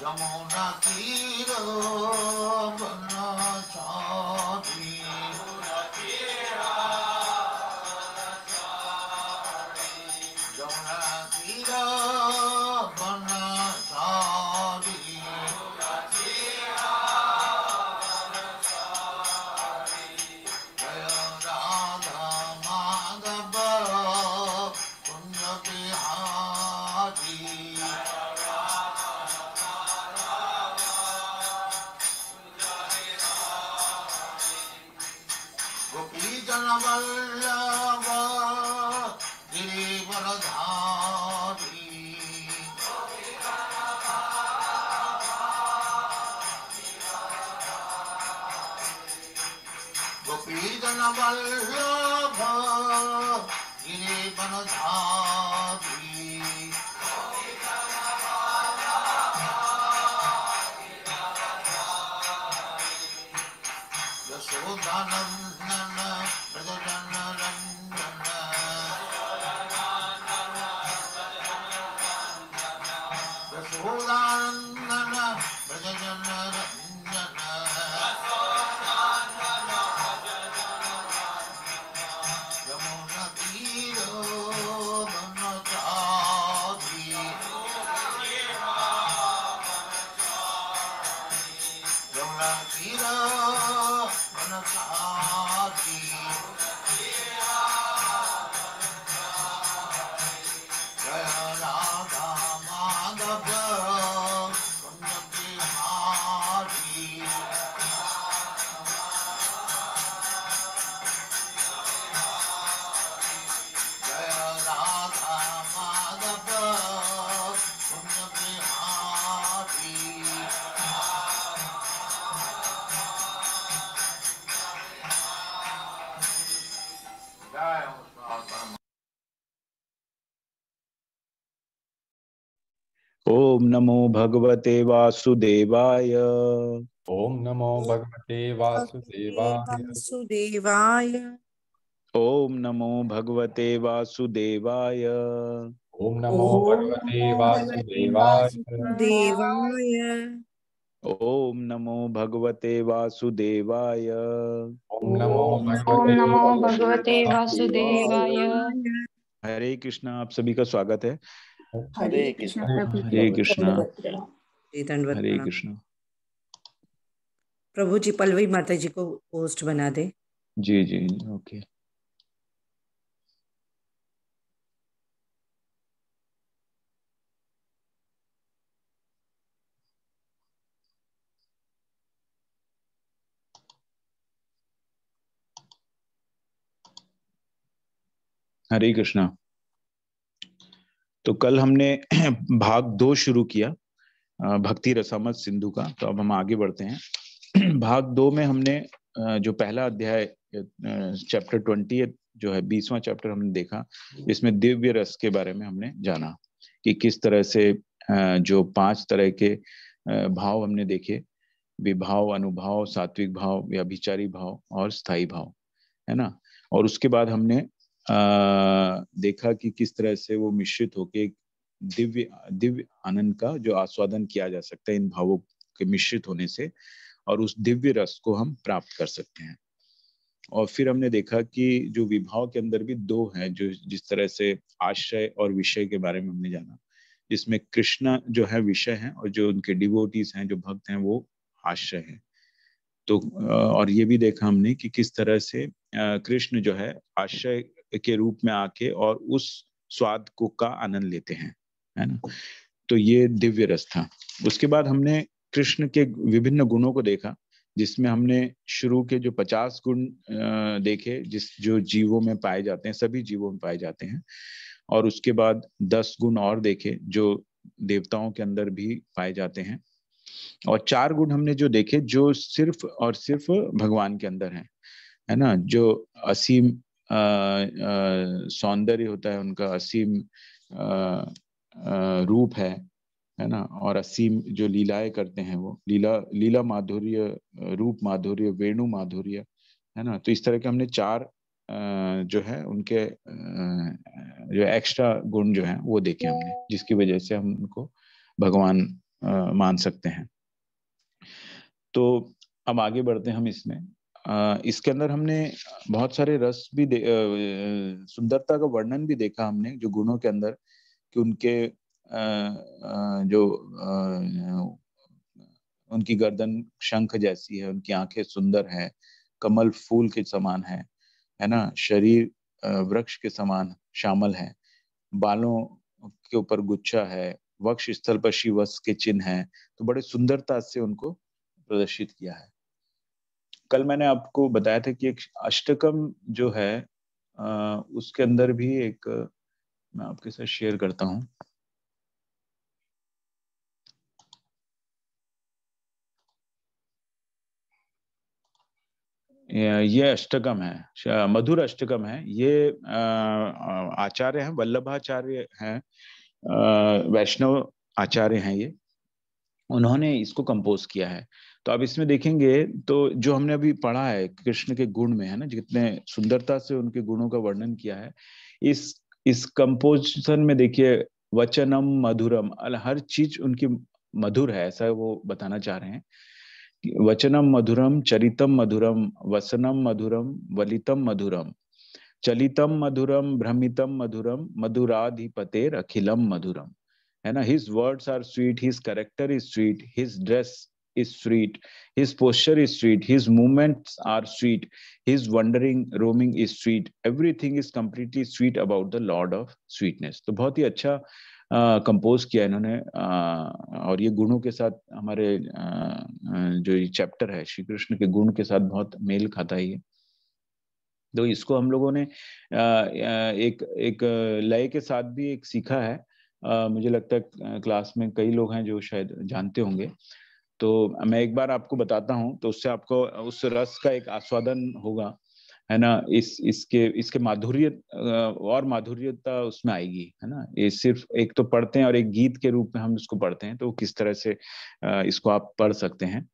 Jamuna Tiro Banachari Jamuna Tiro Banachari Jaya Radha Madhava Punya Bihari Gopi Jana Vallabha Girivaradhari Gopi Jana Vallabha Girivaradhari Yasodhanandana Brajajana Ranjana Yasodhanandana Brajajana Ranjana Yamuna Tiro Banachari Yamuna Tiro Banachari Jaya Radha Madhava Punya Bihari Jaya Radha Madhava Punya Bihari Jaya Radha ओम नमो भगवते वासुदेवाय। ओम नमो भगवते वासुदेवाय। वासुदेवाय। ओम नमो भगवते वासुदेवाय। ओम नमो ओम भगवते नमो भगवते वासुदेवाय। वासुदेवाय। ओम नमो भगवते वासुदेवाय। ओम नमो ओम भगवते भगवते वासुदेवाय। हरे कृष्णा। आप सभी का स्वागत है। हरे कृष्ण प्रभु। हरे कृष्णा। जी, दंडवत हरे प्रणाम। कृष्णा। प्रभु जी पल्लवी माता जी को होस्ट बना दे। जी जी ओके। हरे कृष्णा। तो कल हमने भाग 2 शुरू किया भक्ति रसामृत सिंधु का। तो अब हम आगे बढ़ते हैं। भाग 2 में हमने जो पहला अध्याय चैप्टर 20 जो है 20वां चैप्टर हमने देखा, इसमें दिव्य रस के बारे में हमने जाना कि किस तरह से जो 5 तरह के भाव हमने देखे, विभाव, अनुभाव, सात्विक भाव, व्यभिचारी भाव और स्थायी भाव, है ना। और उसके बाद हमने देखा कि किस तरह से वो मिश्रित होके दिव्य आनंद का जो आस्वादन किया जा सकता है इन भावों के मिश्रित होने से, और उस दिव्य रस को हम प्राप्त कर सकते हैं। और फिर हमने देखा कि जो विभाव के अंदर भी 2 हैं, जो जिस तरह से आश्रय और विषय के बारे में हमने जाना, जिसमें कृष्ण जो है विषय है और जो उनके डिवोटीज हैं, जो भक्त हैं, वो आश्रय हैं। तो और ये भी देखा हमने कि किस तरह से कृष्ण जो है आश्रय के रूप में आके और उस स्वाद को का आनंद लेते हैं, है ना। तो ये दिव्य रस था। उसके बाद हमने कृष्ण के विभिन्न गुणों को देखा, जिसमें हमने शुरू के जो 50 गुण देखे, जो जीवों में पाए जाते हैं, सभी जीवों में पाए जाते हैं। और उसके बाद 10 गुण और देखे जो देवताओं के अंदर भी पाए जाते हैं। और 4 गुण हमने जो देखे जो सिर्फ और सिर्फ भगवान के अंदर हैं, है ना। जो असीम सौंदर्य होता है उनका, असीम रूप है ना, और असीम जो लीलाएं करते हैं वो लीला माधुर्य, रूप माधुर्य, वेणु माधुर्य, है ना। तो इस तरह के हमने चार जो है उनके जो एक्स्ट्रा गुण जो हैं वो देखे हमने, जिसकी वजह से हम उनको भगवान मान सकते हैं। तो अब आगे बढ़ते हैं हम इसमें। इसके अंदर हमने बहुत सारे रस भी सुंदरता का वर्णन भी देखा हमने, जो गुणों के अंदर, कि उनके जो उनकी गर्दन शंख जैसी है, उनकी आंखें सुंदर है, कमल फूल के समान है ना, शरीर वृक्ष के समान श्यामल है, बालों के ऊपर गुच्छा है, वक्ष स्थल पर शिवस के चिन्ह है। तो बड़े सुंदरता से उनको प्रदर्शित किया है। कल मैंने आपको बताया था कि एक अष्टकम जो है उसके अंदर भी एक, मैं आपके साथ शेयर करता हूँ। ये अष्टकम है, मधुर अष्टकम है। ये आचार्य हैं, वल्लभाचार्य हैं, वैष्णव आचार्य हैं ये, उन्होंने इसको कंपोज किया है। तो अब इसमें देखेंगे तो जो हमने अभी पढ़ा है कृष्ण के गुण में, है ना, जितने सुंदरता से उनके गुणों का वर्णन किया है, इस कंपोजिशन में देखिए, वचनम मधुरम, हर चीज उनकी मधुर है, ऐसा वो बताना चाह रहे हैं। वचनम मधुरम, चरितम मधुरम, वसनम मधुरम, वलितम मधुरम, चलितम मधुरम, भ्रमितम मधुरम, मधुराधिपतेर अखिलम मधुरम, है ना। His words are sweet, his character is sweet, his dress is sweet, his posture is sweet, his movements are sweet, his wandering roaming is sweet, everything is completely sweet about the Lord of Sweetness। तो बहुत ही अच्छा compose किया इन्होंने, और ये गुणों के साथ हमारे जो ये चैप्टर है श्री कृष्ण के गुण के साथ बहुत मेल खाता है ये। तो इसको हम लोगों ने एक लय के साथ भी एक सीखा है। मुझे लगता है क्लास में कई लोग हैं जो शायद जानते होंगे। तो मैं एक बार आपको बताता हूँ, तो उससे आपको उस रस का एक आस्वादन होगा, है ना। इसके माधुर्य और माधुर्यता उसमें आएगी, है ना। ये सिर्फ एक तो पढ़ते हैं और एक गीत के रूप में हम इसको पढ़ते हैं, तो किस तरह से इसको आप पढ़ सकते हैं।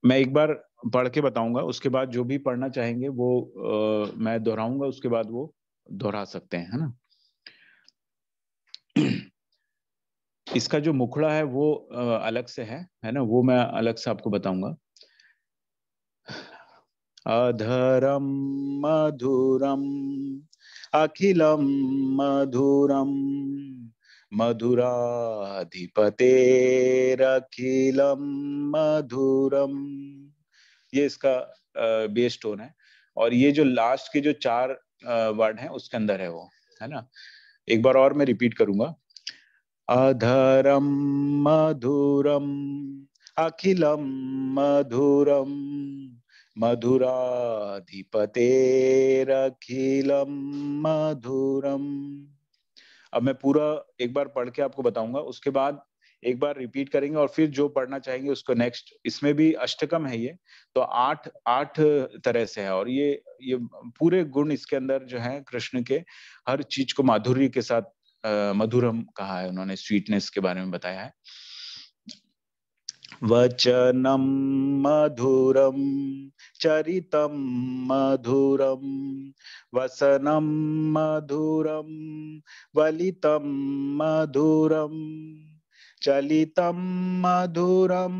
मैं एक बार पढ़ के बताऊंगा, उसके बाद जो भी पढ़ना चाहेंगे वो मैं दोहराऊंगा, उसके बाद वो दोहरा सकते हैं, है ना। इसका जो मुखड़ा है वो अलग से है ना, वो मैं अलग से आपको बताऊंगा। अधरम मधुरम अखिलम मधुरम, मधुराधिपतेरखिलम मधुरम। ये इसका बेस टोन है, और ये जो लास्ट के जो चार वर्ड हैं उसके अंदर है वो, है ना। एक बार और मैं रिपीट करूंगा। अधरम मधुरम अखिलम मधुरम, मधुराधिपतेरखिलम मधुरम। अब मैं पूरा एक बार पढ़ के आपको बताऊंगा, उसके बाद एक बार रिपीट करेंगे, और फिर जो पढ़ना चाहेंगे उसको नेक्स्ट। इसमें भी अष्टकम है ये, तो आठ तरह से है, और ये पूरे गुण इसके अंदर जो है कृष्ण के, हर चीज को माधुर्य के साथ मधुरम कहा है उन्होंने, स्वीटनेस के बारे में बताया है। वचनम मधुरम, चरितम मधुरम, वसनम मधुरम, वलितम मधुरम, चलितम मधुरम,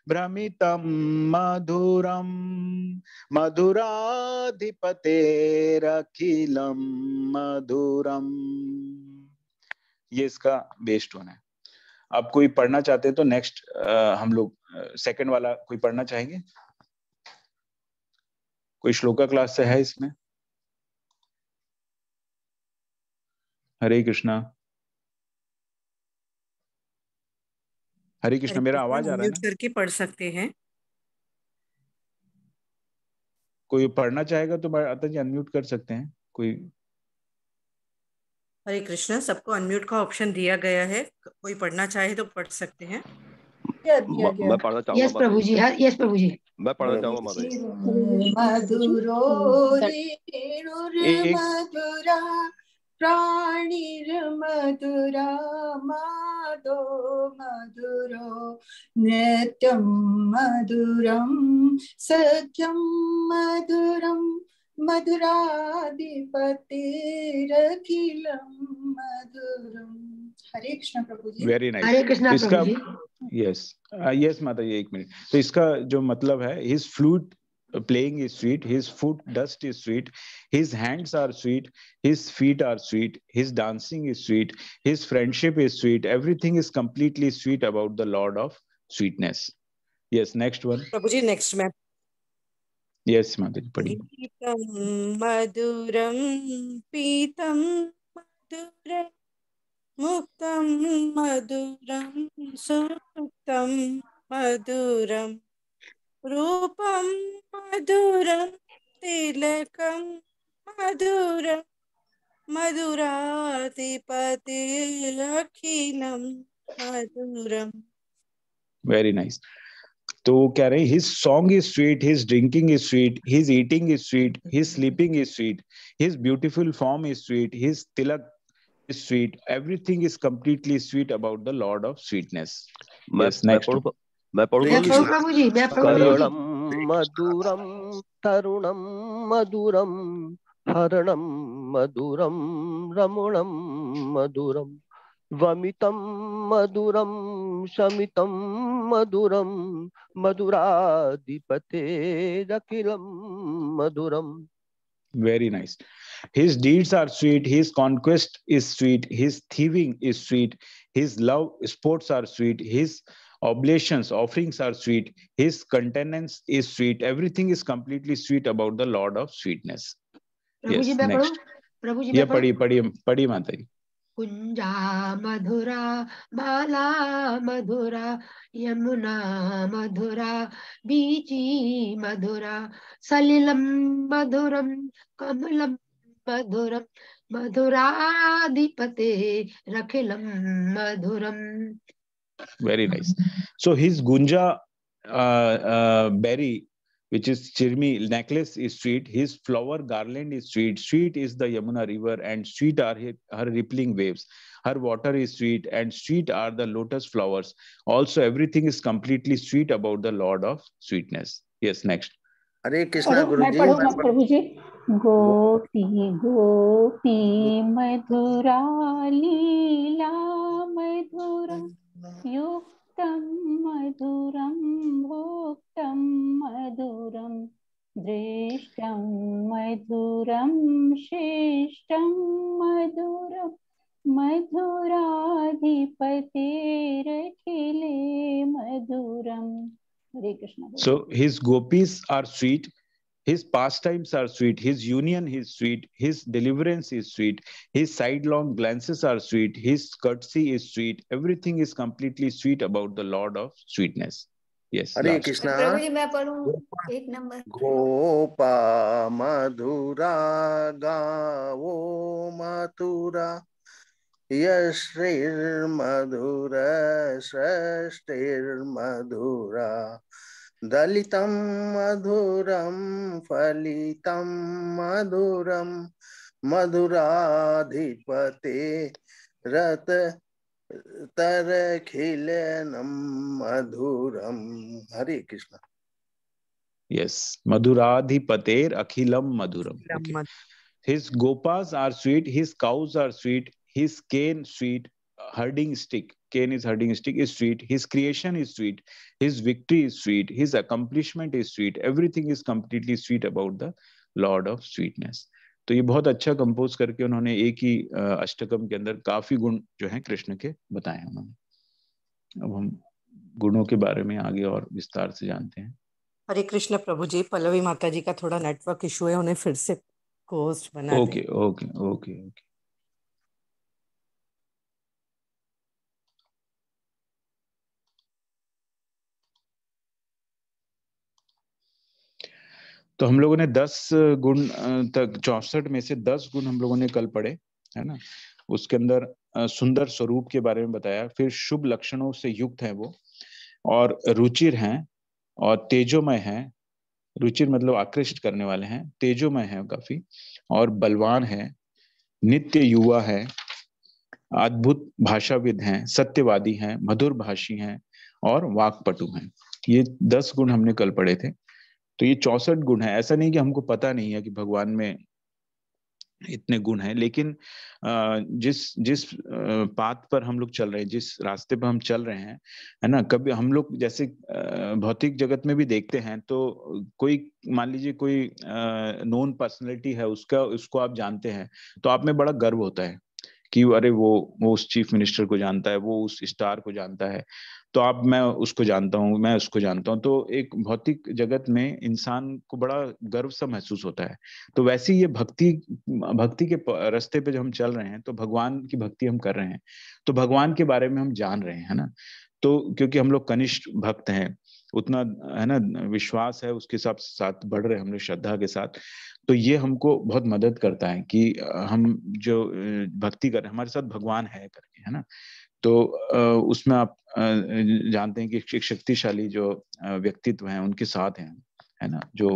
भ्रमितम मधुरम, मधुराधिपतेरखिलम मधुरम। ये इसका बेस टोन है। आप कोई पढ़ना चाहते हैं तो नेक्स्ट हम लोग सेकंड वाला कोई पढ़ना चाहेंगे? कोई श्लोका क्लास से है इसमें? हरे कृष्णा। हरे कृष्णा, मेरा आवाज आ रहा है ना? करके पढ़ सकते हैं। कोई पढ़ना चाहेगा तो अतः जी अनम्यूट कर सकते हैं कोई। हरे कृष्णा, सबको अनम्यूट का ऑप्शन दिया गया है, कोई पढ़ना चाहे तो पढ़ सकते हैं। मैं पढ़ना चाहूंगा यस प्रभु जी, हाँ यस प्रभु जी। मैं पढ़ना चाहूंगा माता जी। मधुरो एक मधुरा प्राणिर्मधुरा माधो मधुरो नृत्यं मधुरं सख्यं मधुरं मधुराधिपतिरखिलं मधुरम। हरे कृष्ण प्रभु जी। Very nice. हरे कृष्णा इसका प्रभु जी। यस यस माता जी, 1 मिनट। तो इसका जो मतलब है, his flute playing is sweet, his foot dust is sweet, his hands are sweet, his feet are sweet, his dancing is sweet, his friendship is sweet, everything is completely sweet about the Lord of sweetness. Yes, next one. Prabhu ji next में Yes माता जी, पढ़िए। गीतं मधुरं पीतं मधुरं मुक्तं मधुरं सुक्तं मधुरं रूपं मधुरं तिलकं मधुरं मधुराधिपतिरखिलं मधुरम। Very nice. तो वो कह रहे हैं, his song is sweet, his drinking is sweet, his eating is sweet, his sleeping is sweet, his beautiful form is sweet, his tilak is sweet, everything is completely sweet about the Lord of sweetness. Yes, next one. मैं पढ़ूं मैं प्रभु पढ़ूं जी। प्रभु जी, मैं पढ़ूं प्रभु जी। करुणं मधुरं तरुणं मधुरं हरणं मधुरं रमुणं मधुरं वमितं मधुरं शमितं मधुरं मधुराधिपतेरखिलं मधुरम्। Very nice. His deeds are sweet, his conquest is sweet, his thieving is sweet, his love sports are sweet, his oblations, offerings are sweet, his countenance is sweet, everything is completely sweet about the Lord of sweetness. Prabhu ji Yes, मैं पढ़ूं next. प्रभु जी ये मैं पढ़ूं। पढ़िए पढ़िए पढ़िए माता जी। कुंजा मधुरा माला मधुरा यमुना मधुरा बीची मधुरा सलिलम मधुरम कमलम मधुरम मधुराधिपते रखिलम मधुरम। Very nice. So his gunja berry, which is chirmi necklace, is sweet. His flower garland is sweet. Sweet is the Yamuna river, and sweet are her rippling waves. Her water is sweet, and sweet are the lotus flowers. Also, everything is completely sweet about the Lord of sweetness. Yes, next. हरे कृष्णा गुरु मैं जी। पढ़ूंगा प्रभु जी। गोपी गोपी मधुरा लीला मधुरम युक्तं मधुरं भोक्तं मधुरं दृष्टं मधुरं शिष्टं मधुरं मधुराधिपतिरखिले मधुरम। Hare Krishna. So his gopis are sweet. His pastimes are sweet, his union is sweet, his deliverance is sweet, his sidelong glances are sweet, his courtesy is sweet, everything is completely sweet about the Lord of sweetness. Yes, Hare last. Krishna. प्रभु जी मैं पढ़ूं 1 number. Gopa मधुरा गावो मथुरा यश्रीर्मधुर सृष्टिर्मधुरा दलितं मधुरं फलितं मधुरं मधुराधिपते रत तरखिलनं मधुरम। Hare Krishna. Yes, Madhuradhipater Akhilam Madhuram. Okay. His gopas are sweet, his cows are sweet, his cane sweet, herding stick, cane is herding stick, is sweet, his creation is sweet, his victory is sweet, his accomplishment is sweet, everything is completely sweet about the Lord of sweetness. तो ये बहुत अच्छा compose करके उन्होंने एक ही अष्टकम के अंदर काफी गुण जो हैं कृष्ण के बताए उन्होंने। अब हम गुणों के बारे में आगे और विस्तार से जानते हैं। हरे कृष्ण प्रभु जी। पल्लवी माता जी का थोड़ा नेटवर्क इशू है, उन्हें फिर से होस्ट बना दें। Okay okay okay okay. तो हम लोगों ने 10 गुण तक 64 में से 10 गुण हम लोगों ने कल पढ़े, है ना। उसके अंदर सुंदर स्वरूप के बारे में बताया, फिर शुभ लक्षणों से युक्त है वो, और रुचिर हैं और तेजोमय हैं। रुचिर मतलब आकृष्ट करने वाले हैं, तेजोमय हैं काफी, और बलवान है, नित्य युवा है, अद्भुत भाषाविद हैं, सत्यवादी हैं, मधुर भाषी हैं और वाक्पटु हैं। ये 10 गुण हमने कल पढ़े थे। तो ये 64 गुण है। ऐसा नहीं कि हमको पता नहीं है कि भगवान में इतने गुण हैं, लेकिन जिस जिस पाथ पर हम लोग चल रहे हैं, जिस रास्ते पर हम चल रहे हैं, है ना, कभी हम लोग जैसे भौतिक जगत में भी देखते हैं तो कोई, मान लीजिए कोई नोन पर्सनैलिटी है, उसको आप जानते हैं तो आप में बड़ा गर्व होता है कि अरे वो उस चीफ मिनिस्टर को जानता है, वो उस स्टार को जानता है, तो आप, मैं उसको जानता हूँ, मैं उसको जानता हूँ। तो एक भौतिक जगत में इंसान को बड़ा गर्व सा महसूस होता है। तो वैसे ही ये भक्ति के रास्ते पे जब हम चल रहे हैं तो भगवान की भक्ति हम कर रहे हैं, तो भगवान के बारे में हम जान रहे हैं, है ना। तो क्योंकि हम लोग कनिष्ठ भक्त हैं, उतना, है ना, विश्वास है, उसके साथ बढ़ रहे हैं हम लोग श्रद्धा के साथ। तो ये हमको बहुत मदद करता है कि हम जो भक्ति कर रहे हैं, हमारे साथ भगवान है करके, है ना। तो उसमें आप जानते हैं कि एक शक्तिशाली जो व्यक्तित्व हैं उनके साथ हैं, है ना, जो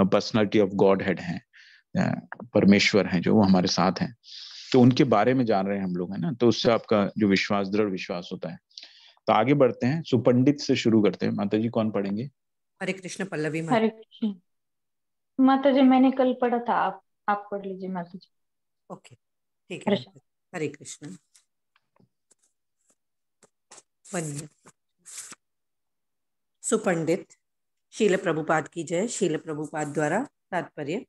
पर्सनालिटी ऑफ गॉड हेड हैं, परमेश्वर हैं, जो वो हमारे साथ हैं। तो उनके बारे में जान रहे हैं हम लोग, है ना। तो उससे आपका जो विश्वास, दृढ़ विश्वास होता है। तो आगे बढ़ते हैं, सुपंडित से शुरू करते हैं। माता जी कौन पढ़ेंगे? हरे कृष्ण पल्लवी माता। हरे कृष्ण माता जी, मैंने कल पढ़ा था, आप पढ़ लीजिए माता जी। ओके, ठीक है माता जी। हरे कृष्ण। बनिए। सुपंडित। शील प्रभुपाद की जय। शील प्रभुपाद द्वारा तात्पर्य।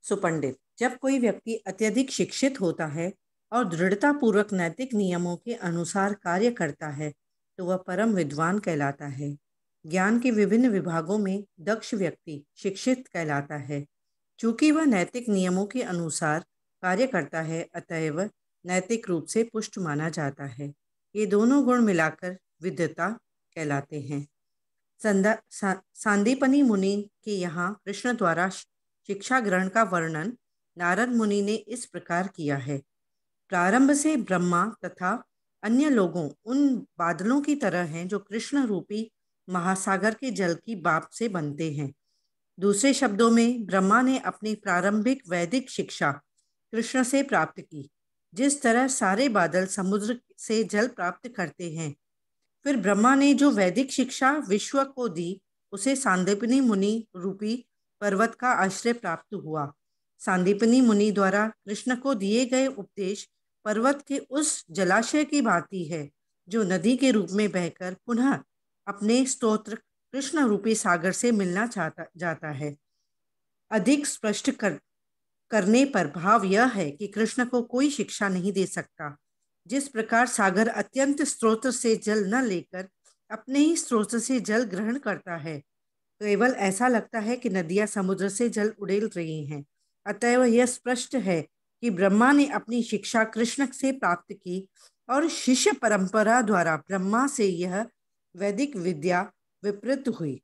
सुपंडित, जब कोई व्यक्ति अत्यधिक शिक्षित होता है और दृढ़ता पूर्वक नैतिक नियमों के अनुसार कार्य करता है तो वह परम विद्वान कहलाता है। ज्ञान के विभिन्न विभागों में दक्ष व्यक्ति शिक्षित कहलाता है। चूंकि वह नैतिक नियमों के अनुसार कार्य करता है, अतएव नैतिक रूप से पुष्ट माना जाता है। ये दोनों गुण मिलाकर विद्वता कहलाते हैं। सांदीपनी मुनि के यहाँ कृष्ण द्वारा शिक्षा ग्रहण का वर्णन नारद मुनि ने इस प्रकार किया है। प्रारंभ से ब्रह्मा तथा अन्य लोगों उन बादलों की तरह हैं जो कृष्ण रूपी महासागर के जल की बाप से बनते हैं। दूसरे शब्दों में, ब्रह्मा ने अपनी प्रारंभिक वैदिक शिक्षा कृष्ण से प्राप्त की। जिस तरह सारे बादल समुद्र से जल प्राप्त करते हैं, फिर ब्रह्मा ने जो वैदिक शिक्षा विश्व को दी, उसे सांदीपनी मुनि रूपी पर्वत का आश्रय प्राप्त हुआ। सांदीपनी मुनि द्वारा कृष्ण को दिए गए उपदेश पर्वत के उस जलाशय की भांति है जो नदी के रूप में बहकर पुनः अपने स्तोत्र कृष्ण रूपी सागर से मिलना जाता है। अधिक स्पष्ट करने पर भाव यह है कि कृष्ण को कोई शिक्षा नहीं दे सकता। जिस प्रकार सागर अत्यंत स्रोत से जल न लेकर अपने ही स्रोत से जल ग्रहण करता है, केवल ऐसा लगता है कि नदियां समुद्र से जल उड़ेल रही हैं। अतएव यह स्पष्ट है कि ब्रह्मा ने अपनी शिक्षा कृष्ण से प्राप्त की और शिष्य परंपरा द्वारा ब्रह्मा से यह वैदिक विद्या विपरीत हुई।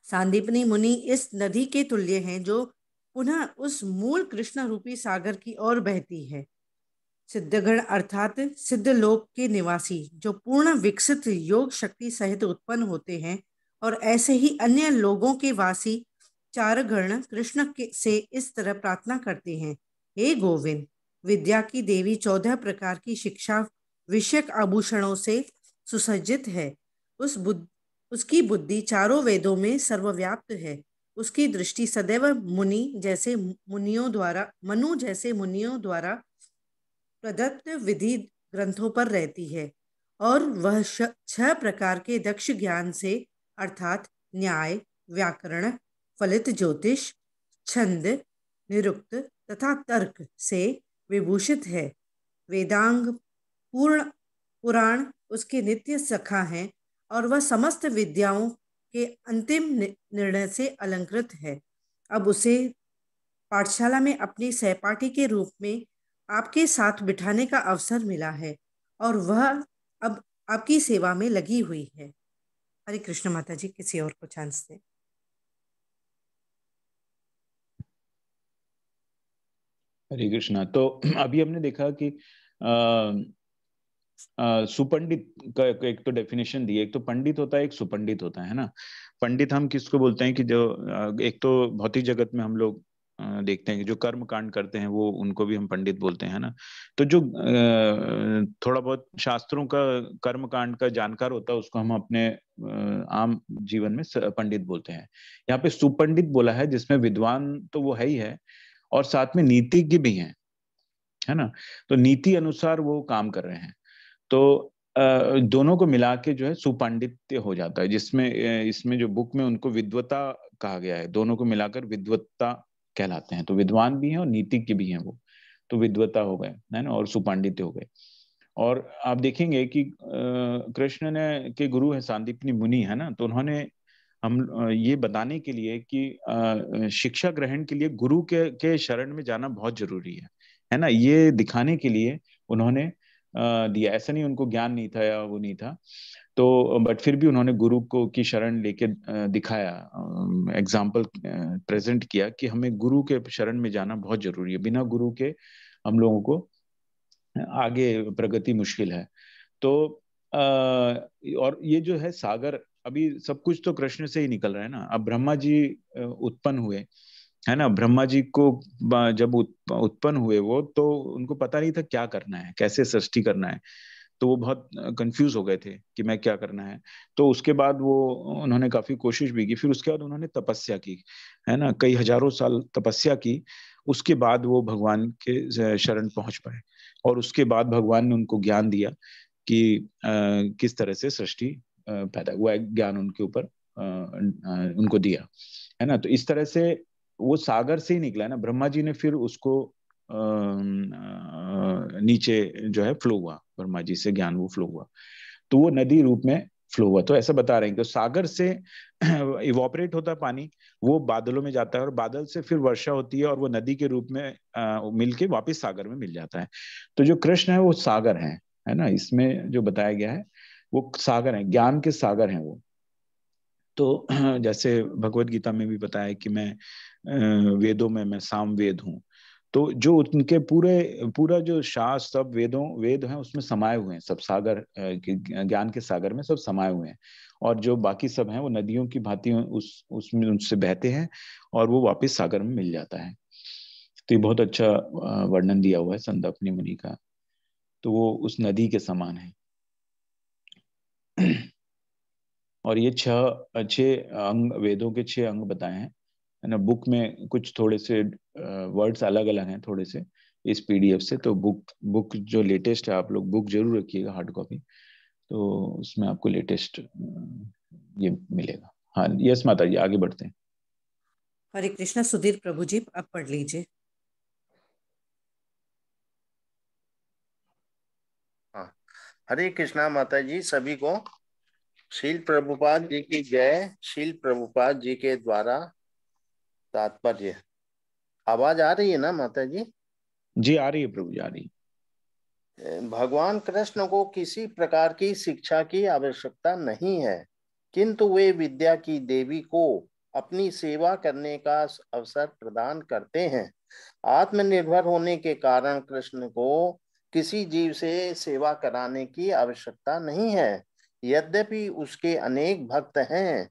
सांदीपनी मुनि इस नदी के तुल्य हैं जो पुनः उस मूल कृष्ण रूपी सागर की ओर बहती है। सिद्धगण अर्थात सिद्ध लोक के निवासी जो पूर्ण विकसित योग शक्ति सहित उत्पन्न होते हैं, और ऐसे ही अन्य लोगों के वासी चार गण कृष्ण से इस तरह प्रार्थना करते हैं, हे गोविंद, विद्या की देवी 14 प्रकार की शिक्षा विषयक आभूषणों से सुसज्जित है। उसकी बुद्धि चारों वेदों में सर्वव्याप्त है। उसकी दृष्टि सदैव मनु जैसे मुनियों द्वारा प्रदत्त विधि ग्रंथों पर रहती है, और वह 6 प्रकार के दक्ष ज्ञान से अर्थात न्याय, व्याकरण, फलित ज्योतिष, छंद, निरुक्त तथा तर्क से विभूषित है। वेदांग पुराण उसके नित्य सखा हैं और वह समस्त विद्याओं के अंतिम निर्णय से अलंकृत है। अब उसे पाठशाला में अपनी सहपाठी के रूप में आपके साथ बिठाने का अवसर मिला है और वह अब आपकी सेवा में लगी हुई है। हरे कृष्ण माता जी, किसी और को चांस दें। हरे कृष्णा। तो अभी हमने देखा कि सुपंडित का एक तो डेफिनेशन दी है। एक तो पंडित होता है, एक सुपंडित होता है ना। पंडित हम किसको बोलते हैं कि जो एक तो भौतिक जगत में हम लोग देखते हैं कि जो कर्म कांड करते हैं वो, उनको भी हम पंडित बोलते हैं ना। तो जो थोड़ा बहुत शास्त्रों का कर्म कांड का जानकार होता है उसको हम अपने आम जीवन में पंडित बोलते हैं। यहाँ पे सुपंडित बोला है जिसमें विद्वान तो वो है ही है और साथ में नीतिज्ञ भी है ना। तो नीति अनुसार वो काम कर रहे हैं। तो दोनों को मिला के जो है सुपांडित्य हो जाता है, जिसमें इसमें जो बुक में उनको विद्वता कहा गया है। दोनों को मिलाकर विद्वत्ता कहलाते हैं। तो विद्वान भी हैं और नीतिज्ञ भी हैं वो, तो विद्वता हो गए है ना, और सुपांडित्य हो गए। और आप देखेंगे कि कृष्ण ने के गुरु है सांदीपनी मुनि, है ना। तो उन्होंने हम ये बताने के लिए कि शिक्षा ग्रहण के लिए गुरु के शरण में जाना बहुत जरूरी है ना। ये दिखाने के लिए उन्होंने दिया। ऐसा नहीं उनको ज्ञान नहीं था या वो नहीं था, तो बट फिर भी उन्होंने गुरु को की शरण लेके दिखाया, एग्जाम्पल प्रेजेंट किया कि हमें गुरु के शरण में जाना बहुत जरूरी है। बिना गुरु के हम लोगों को आगे प्रगति मुश्किल है। तो और ये जो है सागर, अभी सब कुछ तो कृष्ण से ही निकल रहा है ना। अब ब्रह्मा जी उत्पन्न हुए, है ना। ब्रह्मा जी को जब उत्पन्न हुए वो, तो उनको पता नहीं था क्या करना है, कैसे सृष्टि करना है। तो वो बहुत कंफ्यूज हो गए थे कि मैं क्या करना है। तो उसके बाद वो उन्होंने काफी कोशिश भी की। फिर उसके बाद उन्होंने तपस्या की, है ना, कई हजारों साल तपस्या की। उसके बाद वो भगवान के शरण पहुंच पाए। और उसके बाद भगवान ने उनको ज्ञान दिया कि किस तरह से सृष्टि पैदा हुआ, ज्ञान उनके ऊपर उनको दिया, है ना। तो इस तरह से वो सागर से ही निकला है ना। ब्रह्मा जी ने फिर उसको नीचे जो है फ्लो हुआ, ब्रह्मा जी से ज्ञान वो फ्लो हुआ, तो वो नदी रूप में फ्लो हुआ। तो ऐसा बता रहे हैं कि सागर से इवोपरेट होता है पानी, वो बादलों में जाता है और बादल से फिर वर्षा होती है और वो नदी के रूप में मिलके वापस सागर में मिल जाता है। तो जो कृष्ण है वो सागर है ना। इसमें जो बताया गया है वो सागर है, ज्ञान के सागर हैं वो। तो जैसे भगवत गीता में भी बताया कि मैं वेदों में मैं साम वेद हूँ। तो जो उनके पूरा जो शास्त्र सब वेद हैं उसमें समाये हुए हैं, सब सागर ज्ञान के सागर में सब समाये हुए हैं। और जो बाकी सब हैं वो नदियों की भांति उसमें उनसे बहते हैं और वो वापस सागर में मिल जाता है। तो ये बहुत अच्छा वर्णन दिया हुआ है संदीपनी मुनि का। तो वो उस नदी के समान है। और ये छह अंग, वेदों के 6 अंग बताए हैं, है ना। बुक में कुछ थोड़े से वर्ड्स अलग अलग हैं थोड़े से इस पीडीएफ से। तो बुक जो लेटेस्ट है, आप लोग बुक जरूर रखिएगा हार्ड कॉपी, तो उसमें आपको लेटेस्ट ये मिलेगा। हाँ यस माता जी, आगे बढ़ते हैं। हरे कृष्णा। सुधीर प्रभु जी अब पढ़ लीजिए। हाँ, हरे कृष्णा माता जी सभी को। शील प्रभुपाद जी की जय। शील प्रभुपाद जी के द्वारा तात्पर्य। आवाज आ रही है ना माता जी? जी आ रही है प्रभु जी, आ रही है। भगवान कृष्ण को किसी प्रकार की शिक्षा की आवश्यकता नहीं है, किंतु वे विद्या की देवी को अपनी सेवा करने का अवसर प्रदान करते हैं। आत्मनिर्भर होने के कारण कृष्ण को किसी जीव से सेवा कराने की आवश्यकता नहीं है। यद्यपि उसके अनेक भक्त हैं,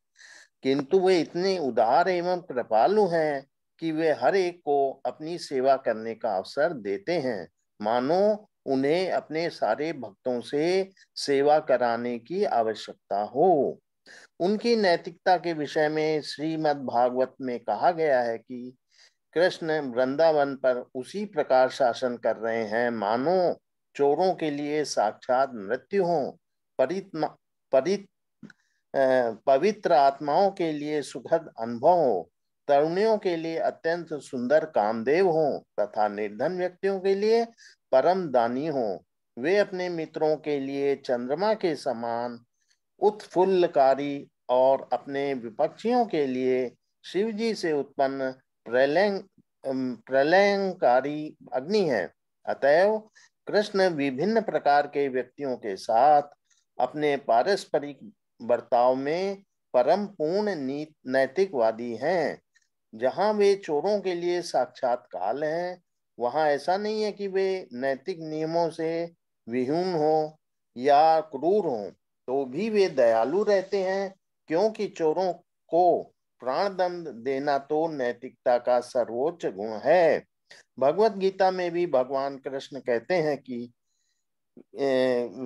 किंतु वे इतने उदार एवं कृपालु हैं कि वे हर एक को अपनी सेवा करने का अवसर देते हैं, मानो उन्हें अपने सारे भक्तों से सेवा कराने की आवश्यकता हो। उनकी नैतिकता के विषय में श्रीमद् भागवत में कहा गया है कि कृष्ण वृंदावन पर उसी प्रकार शासन कर रहे हैं मानो चोरों के लिए साक्षात मृत्यु हो, पवित्र आत्माओं के लिए सुखद अनुभव हो, तरुणियों के लिए अत्यंत सुंदर कामदेव हो तथा निर्धन व्यक्तियों के लिए परम दानी हो। वे अपने मित्रों के लिए चंद्रमा के समान उत्फुल्लकारी और अपने विपक्षियों के लिए शिव जी से उत्पन्न प्रलयंकारी अग्नि है। अतएव कृष्ण विभिन्न प्रकार के व्यक्तियों के साथ अपने पारस्परिक बर्ताव में परम पूर्ण नैतिकवादी हैं। जहां वे चोरों के लिए साक्षात काल हैं, वहां ऐसा नहीं है कि वे नैतिक नियमों से विहीन हो। या क्रूर हों तो भी वे दयालु रहते हैं, क्योंकि चोरों को प्राण दंड देना तो नैतिकता का सर्वोच्च गुण है। भगवत गीता में भी भगवान कृष्ण कहते हैं कि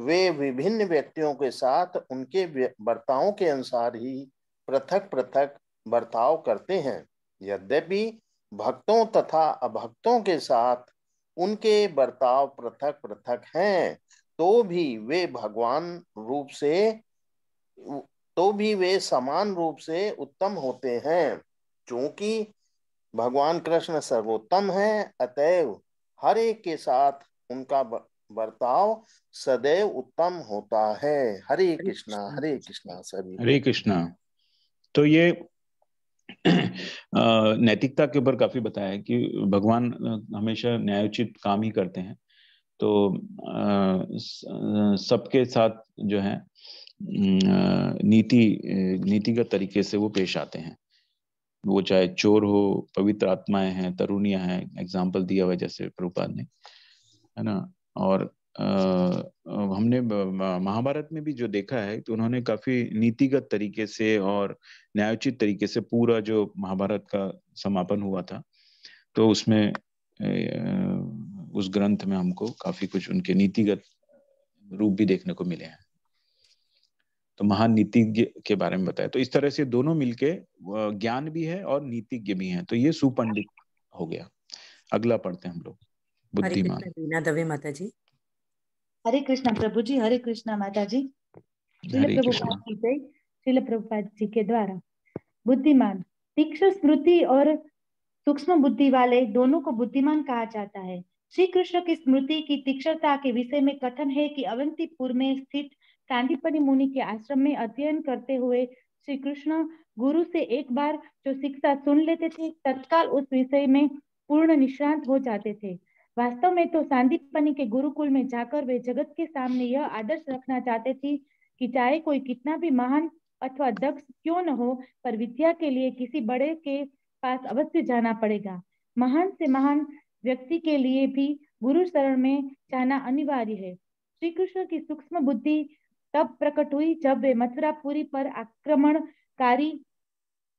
वे विभिन्न व्यक्तियों के साथ उनके बर्तावों के अनुसार ही पृथक पृथक बर्ताव करते हैं। यद्यपि भक्तों तथा अभक्तों के साथ उनके बर्ताव पृथक पृथक हैं, तो भी वे समान रूप से उत्तम होते हैं। क्योंकि भगवान कृष्ण सर्वोत्तम हैं, अतएव हर एक के साथ उनका बर्ताव सदैव उत्तम होता है। हरे कृष्णा सभी। हरे कृष्णा। तो ये नैतिकता के ऊपर काफी बताया है कि भगवान हमेशा न्यायोचित काम ही करते हैं। तो सबके साथ जो है नीतिगत तरीके से वो पेश आते हैं, वो चाहे चोर हो, पवित्र आत्माएं हैं, तरुणियां हैं, एग्जाम्पल दिया हुआ जैसे प्रभुपाद ने, है ना। और हमने महाभारत में भी जो देखा है तो उन्होंने काफी नीतिगत तरीके से और न्यायोचित तरीके से पूरा जो महाभारत का समापन हुआ था, तो उसमें उस ग्रंथ में हमको काफी कुछ उनके नीतिगत रूप भी देखने को मिले हैं। तो महान नीतिज्ञ के बारे में बताया। तो इस तरह से दोनों मिलके ज्ञान भी है और नीतिज्ञ भी है, तो ये सुपंडित हो गया। अगला पढ़ते हैं हम लोग, बुद्धिमान। बीना दवे माता जी। हरे कृष्णा प्रभु जी। हरे कृष्णा माता जी। श्रील प्रभुपाद की जय। श्रील प्रभुपाद जी के द्वारा बुद्धिमान, तीक्ष्ण स्मृति और सूक्ष्म बुद्धि वाले दोनों को बुद्धिमान कहा जाता है। श्री कृष्ण की स्मृति की तीक्ष्णता के विषय में कथन है कि अवंतीपुर में स्थित सांदीपनि मुनि के आश्रम में अध्ययन करते हुए श्री कृष्ण गुरु से एक बार जो शिक्षा सुन लेते थे, तत्काल उस विषय में पूर्ण निष्णात हो जाते थे। वास्तव में तो सांदीपनि के गुरुकुल में जाकर वे जगत के सामने यह आदर्श रखना चाहते थे कि चाहे कोई कितना भी महान अथवा दक्ष क्यों न हो, पर विद्या के लिए किसी बड़े के पास अवश्य जाना पड़ेगा। महान से महान व्यक्ति के लिए भी गुरु शरण में जाना अनिवार्य है। श्री कृष्ण की सूक्ष्म बुद्धि तब प्रकट हुई जब वे मथुरापुरी पर आक्रमणकारी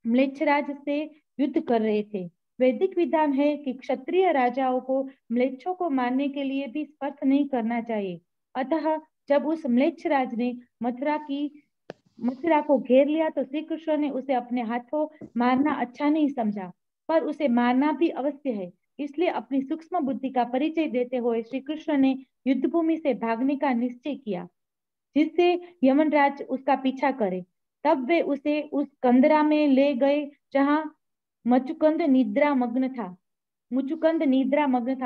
म्लेच्छराज से युद्ध कर रहे थे। वैदिक विधान है कि क्षत्रिय राजाओं को म्लेच्छों को मारने के लिए भी स्पर्श नहीं करना चाहिए। अतः जब उस म्लेच्छराज ने मथुरा को घेर लिया तो श्री कृष्ण ने उसे अपने हाथों मारना अच्छा नहीं समझा, पर उसे मारना भी अवश्य है। इसलिए अपनी सूक्ष्म बुद्धि का परिचय देते हुए श्री कृष्ण ने युद्धभूमि से भागने का निश्चय किया, जिससे यमनराज उसका पीछा करे। तब वे उसे उस कंदरा में ले गए जहां मुचुकुंद निद्रा मग्न था।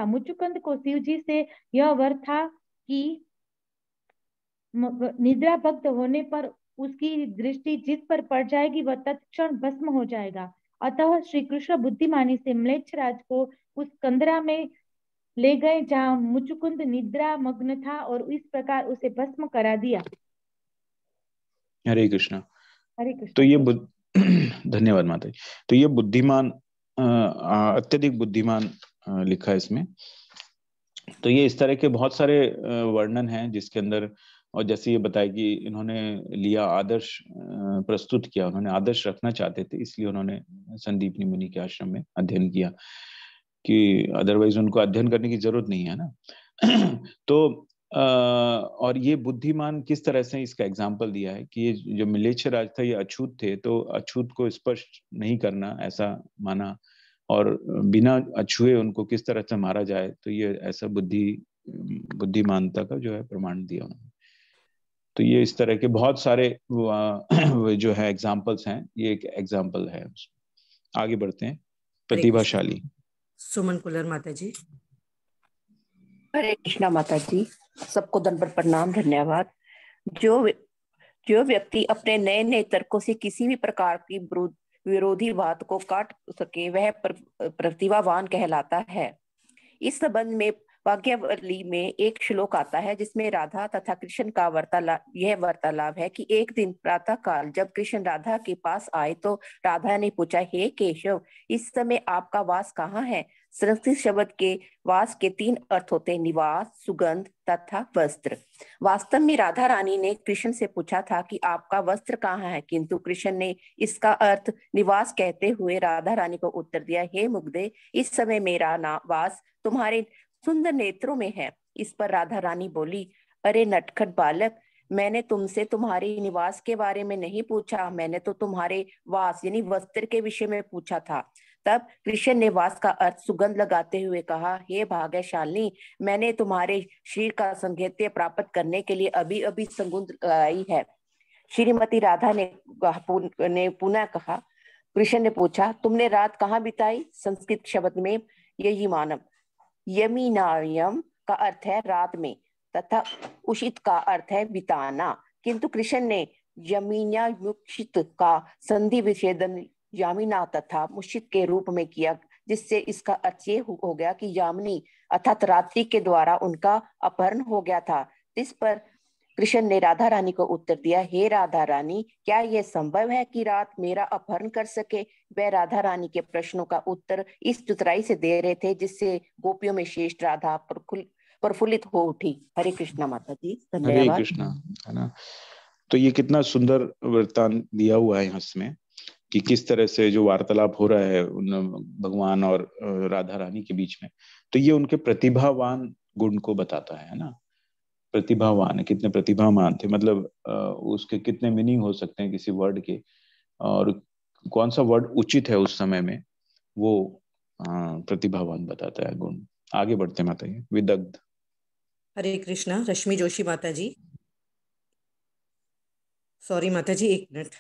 मुचुकुंद को शिवजी से यह वर था कि निद्रा भक्त होने पर उसकी दृष्टि जिस पर पड़ जाएगी वह तत्क्षण भस्म हो जाएगा। अतः श्री कृष्ण बुद्धिमानी से म्लेच्छराज को उस कंदरा में ले गए जहां मुचुकुंद निद्रा मग्न था और इस प्रकार उसे भस्म करा दिया। हरे कृष्णा। हरे कृष्ण। तो ये धन्यवाद माता जी। तो ये बुद्धिमान, अत्यधिक बुद्धिमान लिखा है इसमें। तो ये इस तरह के बहुत सारे वर्णन हैं जिसके अंदर, और जैसे ये बताया कि इन्होंने लिया आदर्श प्रस्तुत किया, उन्होंने आदर्श रखना चाहते थे, इसलिए उन्होंने संदीपनी मुनि के आश्रम में अध्ययन किया, कि अदरवाइज उनको अध्ययन करने की जरूरत नहीं है ना। तो और ये बुद्धिमान किस तरह से इसका एग्जाम्पल दिया है कि ये जो म्लेच्छराज था ये अछूत थे, तो अछूत को स्पर्श नहीं करना ऐसा माना, और बिना अछुए उनको किस तरह से मारा जाए, तो ये ऐसा बुद्धिमानता का जो है प्रमाण दिया उन्होंने। तो ये इस तरह के बहुत सारे जो है एग्जाम्पल्स हैं, ये एक एग्जाम्पल है। आगे बढ़ते हैं। प्रतिभाशाली सुमन कुलर माता जी। हरे कृष्णा माता जी। सबको दंडवत प्रणाम, धन्यवाद। जो व्यक्ति अपने नए नए तर्कों से किसी भी प्रकार की विरोधी बात को काट सके वह प्रतिभावान कहलाता है। इस संबंध में भाग्यवली में एक श्लोक आता है जिसमें राधा तथा कृष्ण का वार्तालाप है कि एक दिन प्रातः काल जब कृष्ण राधा के पास आए तो राधा ने पूछा, हे केशव, इस समय आपका वास कहाँ है? संस्कृत शब्द के वास के 3 अर्थ होते हैं, निवास, सुगंध तथा वस्त्र। वास्तव में राधा रानी ने कृष्ण से पूछा था कि आपका वस्त्र कहाँ है, किंतु कृष्ण ने इसका अर्थ निवास कहते हुए राधा रानी को उत्तर दिया, हे मुग्धे, इस समय मेरा वास तुम्हारे सुंदर नेत्रों में है। इस पर राधा रानी बोली, अरे नटखट बालक, मैंने तुमसे तुम्हारे निवास के बारे में नहीं पूछा, मैंने तो तुम्हारे वास यानी वस्त्र के विषय में पूछा था। तब कृष्ण ने वास का अर्थ सुगंध लगाते हुए कहा, हे भाग्यशालिनी, मैंने तुम्हारे शरीर का संगीत्य प्राप्त करने के लिए अभी अभी सुगंध लगाई है। श्रीमती राधा ने पुनः कहा, कृष्ण ने पूछा, तुमने रात कहाँ बिताई? संस्कृत शब्द में यही मानव यमीनायम का अर्थ है रात में तथा उषित का अर्थ है बिताना, किंतु कृष्ण ने यमीना मुक्षित का संधि विच्छेदन यामिना तथा मुक्षित के रूप में किया, जिससे इसका अर्थ ये हो गया कि यामिनी अर्थात रात्रि के द्वारा उनका अपहरण हो गया था। इस पर कृष्ण ने राधा रानी को उत्तर दिया, हे राधा रानी, क्या यह संभव है कि रात मेरा अपहरण कर सके? वह राधा रानी के प्रश्नों का उत्तर इस चतुराई से दे रहे थे जिससे गोपियों में श्रेष्ठ राधा प्रफुल्लित हो उठी। हरे कृष्णा माता जी, धन्यवाद। हरे कृष्णा, है ना। तो ये कितना सुंदर वृत्तांत दिया हुआ है इसमें कि किस तरह से जो वार्तालाप हो रहा है उन भगवान और राधा रानी के बीच में, तो ये उनके प्रतिभावान गुण को बताता है ना। प्रतिभावान है, कितने प्रतिभावान थे, मतलब उसके कितने मीनिंग हो सकते हैं किसी वर्ड के, और कौन सा वर्ड उचित है उस समय में, वो प्रतिभावान बताता है गुण। आगे बढ़ते माता जी। विदग्ध। हरे कृष्णा। रश्मि जोशी माता जी। सॉरी माता जी, 1 मिनट,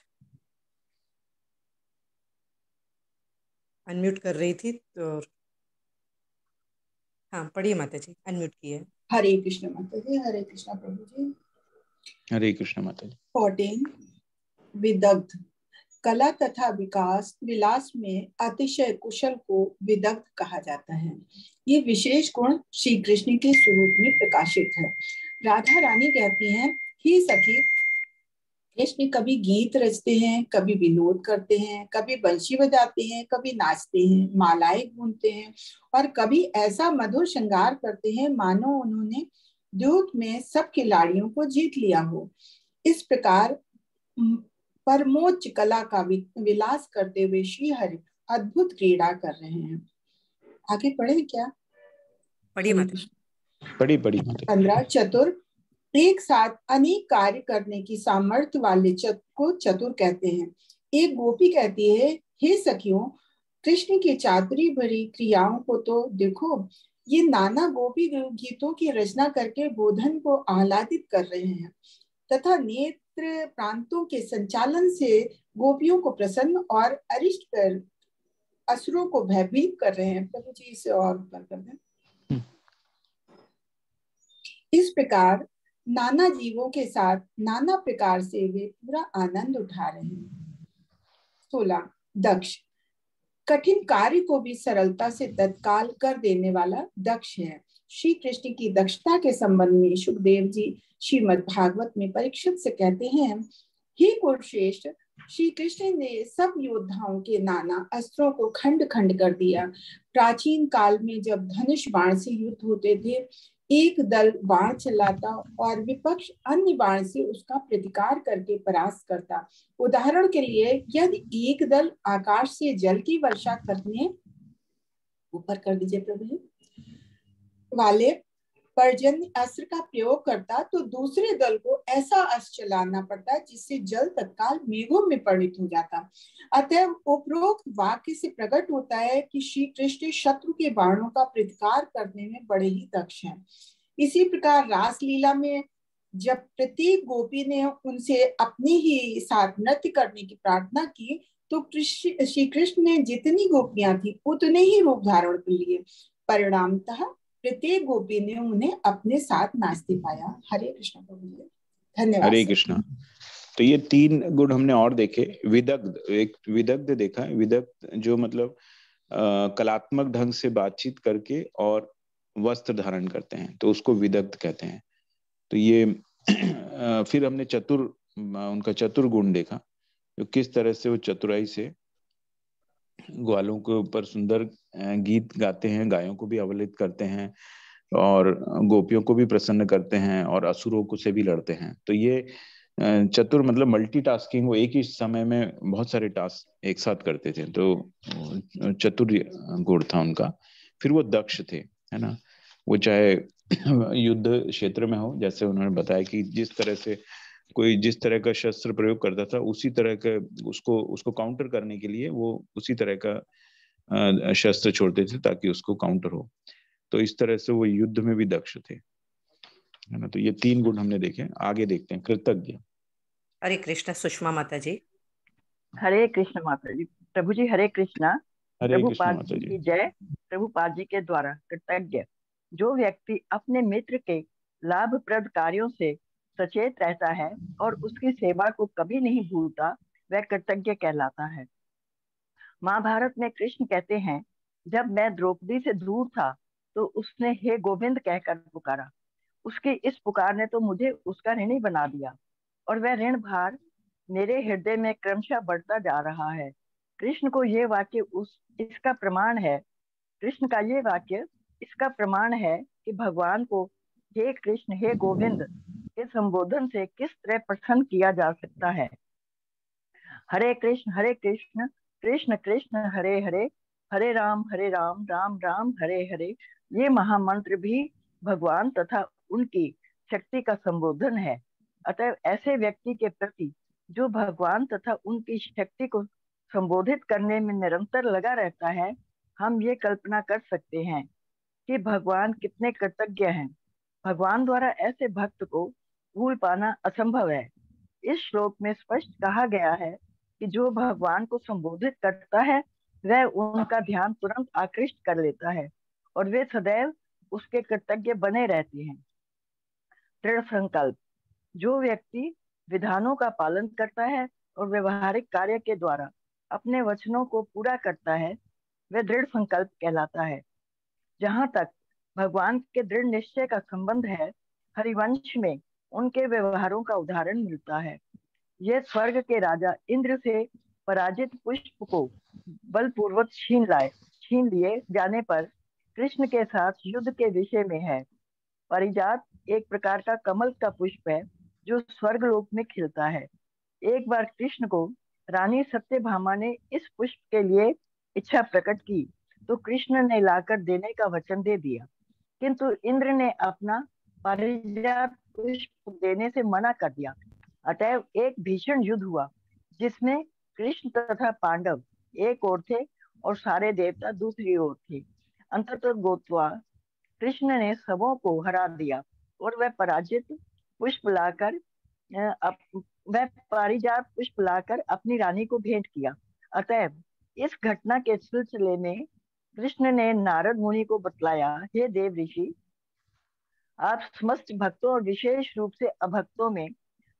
अनम्यूट कर रही थी तो। हाँ पढ़िए माता जी, अनम्यूट किया है। हरे कृष्ण माता जी। हरे कृष्णा प्रभु जी। हरे कृष्ण माता जी। 14 विदग्ध। कला तथा विकास विलास में अतिशय कुशल को विदग्ध कहा जाता है। ये विशेष गुण श्री कृष्ण के स्वरूप में प्रकाशित है। राधा रानी कहती हैं, ही सखी, कृष्ण कभी गीत रचते हैं, कभी विनोद करते हैं, कभी बंशी बजाते हैं, कभी नाचते हैं, मालाएं गूंथते हैं और कभी ऐसा मधुर श्रृंगार करते हैं मानो उन्होंने दूत में सब खिलाड़ियों को जीत लिया हो। इस प्रकार परमोच्च कला का विलास करते हुए श्री हरि अद्भुत क्रीड़ा कर रहे हैं। आगे पढ़े क्या? पढ़िए माता। पढ़ी 15 चतुर। एक साथ अनेक कार्य करने की सामर्थ्य वाले को चतुर कहते हैं। एक गोपी कहती है, हे सखियों, कृष्ण की चातुरी भरी क्रियाओं को तो देखो, ये नाना गोपी गीतों की रचना करके बोधन को आह्लादित कर रहे हैं तथा नेत्र प्रांतों के संचालन से गोपियों को प्रसन्न और अरिष्ट कर असुरों को भयभीत कर रहे हैं। प्रभु जी इसे और ऊपर कर दें। इस प्रकार नाना जीवों के साथ नाना प्रकार से वे पूरा आनंद उठा रहे हैं। 16 दक्ष। कठिन कार्य को भी सरलता से तत्काल कर देने वाला दक्ष है। श्री कृष्ण की दक्षता के संबंध में सुखदेव जी श्रीमद् भागवत में परीक्षित से कहते हैं, हे कुरुश्रेष्ठ, श्री कृष्ण ने सब योद्धाओं के नाना अस्त्रों को खंड खंड कर दिया। प्राचीन काल में जब धनुष बाण से युद्ध होते थे, एक दल बाण चलाता और विपक्ष अन्य बाण से उसका प्रतिकार करके परास्त करता। उदाहरण के लिए, यदि एक दल आकाश से जल की वर्षा करने, ऊपर कर दीजिए प्रभु जी, वाले पर्जन्य अस्त्र का प्रयोग करता, तो दूसरे दल को ऐसा अस्त्र चलाना पड़ता जिससे जल तत्काल मेघों में परिणित हो जाता। अतः उपरोक्त वाक्य से प्रकट होता है कि श्री कृष्ण शत्रु के बाणों का प्रतिकार करने में बड़े ही दक्ष हैं। इसी प्रकार रासलीला में जब प्रत्येक गोपी ने उनसे अपने ही साथ नृत्य करने की प्रार्थना की, तो श्री कृष्ण ने जितनी गोपियां थी उतने ही रूप धारण कर लिए। परिणामतः प्रत्येक गोपी ने उन्हें अपने साथ नाचते पाया। हरे कृष्ण प्रभु जी, धन्यवाद। हरे कृष्णा। तो ये 3 गुण हमने और देखे। विदग्ध, एक विदग्ध देखा, विदग्ध जो मतलब कलात्मक ढंग से बातचीत करके और वस्त्र धारण करते हैं, तो उसको विदग्ध कहते हैं। तो ये फिर हमने उनका चतुर गुण देखा, जो किस तरह से वो चतुराई से ग्वालों के ऊपर सुंदर गीत गाते हैं, गायों को भी अवलित करते हैं और गोपियों को भी प्रसन्न करते हैं और असुरों को से भी लड़ते हैं। तो ये चतुर मतलब मल्टीटास्किंग, वो एक ही समय में बहुत सारे टास्क एक साथ करते थे, तो चतुर गुण था उनका। फिर वो दक्ष थे, है ना। वो चाहे युद्ध क्षेत्र में हो, जैसे उन्होंने बताया कि जिस तरह से कोई जिस तरह का शस्त्र प्रयोग करता था, उसी तरह का उसको काउंटर करने के लिए वो उसी तरह का शस्त्र छोड़ते थे ताकि उसको काउंटर हो। तो इस तरह से वो युद्ध में भी दक्ष थे, है ना। तो ये 3 गुण हमने देखे। आगे देखते हैं कृतज्ञ। हरे कृष्ण। सुषमा माता जी। हरे कृष्ण माता जी। प्रभु जी हरे कृष्णा। हरे कृष्ण प्रभुपाद माता जी जी। की जय। प्रभुपाद जी के द्वारा कृतज्ञ। जो व्यक्ति अपने मित्र के लाभप्रद कार्यों से सचेत रहता है और उसकी सेवा को कभी नहीं भूलता, वह कृतज्ञ कहलाता है। महाभारत में कृष्ण कहते हैं, जब मैं द्रौपदी से दूर था तो उसने हे गोविंद कहकर पुकारा। उसकी इस पुकार ने तो मुझे उसका ऋणी बना दिया और वह ऋण भार मेरे हृदय में क्रमशः बढ़ता जा रहा है। कृष्ण को ये वाक्य इसका प्रमाण है। कृष्ण का ये वाक्य इसका प्रमाण है कि भगवान को हे कृष्ण हे गोविंद के संबोधन से किस तरह प्रसन्न किया जा सकता है। हरे कृष्ण कृष्ण कृष्ण हरे हरे, हरे राम राम राम हरे हरे, ये महामंत्र भी भगवान तथा उनकी शक्ति का संबोधन है। अतः ऐसे व्यक्ति के प्रति जो भगवान तथा उनकी शक्ति को संबोधित करने में निरंतर लगा रहता है, हम ये कल्पना कर सकते हैं कि भगवान कितने कृतज्ञ हैं। भगवान द्वारा ऐसे भक्त को भूल पाना असंभव है। इस श्लोक में स्पष्ट कहा गया है कि जो भगवान को संबोधित करता है वह उनका ध्यान तुरंत आकृष्ट कर लेता है और वे सदैव उसके कृतज्ञ बने रहते हैं। दृढ़ संकल्प। जो व्यक्ति विधानों का पालन करता है और व्यवहारिक कार्य के द्वारा अपने वचनों को पूरा करता है, वह दृढ़ संकल्प कहलाता है। जहां तक भगवान के दृढ़ निश्चय का संबंध है, हरिवंश में उनके व्यवहारों का उदाहरण मिलता है। यह स्वर्ग के राजा इंद्र से पराजित पुष्प को बलपूर्वक छीन लिए जाने पर कृष्ण के साथ युद्ध के विषय में है। परिजात एक प्रकार का कमल का पुष्प है जो स्वर्गलोक में खिलता है। एक बार कृष्ण को रानी सत्यभामा ने इस पुष्प के लिए इच्छा प्रकट की तो कृष्ण ने लाकर देने का वचन दे दिया, किंतु इंद्र ने अपना पारिजात पुष्प देने से मना कर दिया। अतएव एक भीषण युद्ध हुआ जिसमें कृष्ण तथा पांडव एक ओर थे और सारे देवता दूसरी ओर थे। अंततः गोत्वा कृष्ण ने सबों को हरा दिया और वह पारिजात पुष्प लाकर अपनी रानी को भेंट किया। अतएव इस घटना के सिलसिले में कृष्ण ने नारद मुनि को बतलाया, हे देव ऋषि, आप समस्त भक्तों और विशेष रूप से अभक्तों में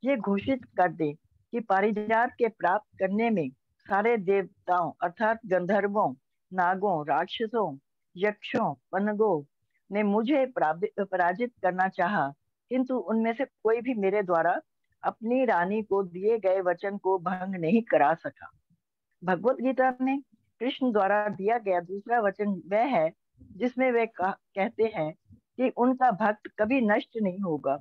ये घोषित कर दे कि पारिजात के प्राप्त करने में सारे देवताओं अर्थात गंधर्वों, नागों, राक्षसों, यक्षों, पनगों ने मुझे पराजित करना चाहा, किंतु उनमें से कोई भी मेरे द्वारा अपनी रानी को दिए गए वचन को भंग नहीं करा सका। भगवत गीता में कृष्ण द्वारा दिया गया दूसरा वचन वह है जिसमें वे कहते हैं कि उनका भक्त कभी नष्ट नहीं होगा।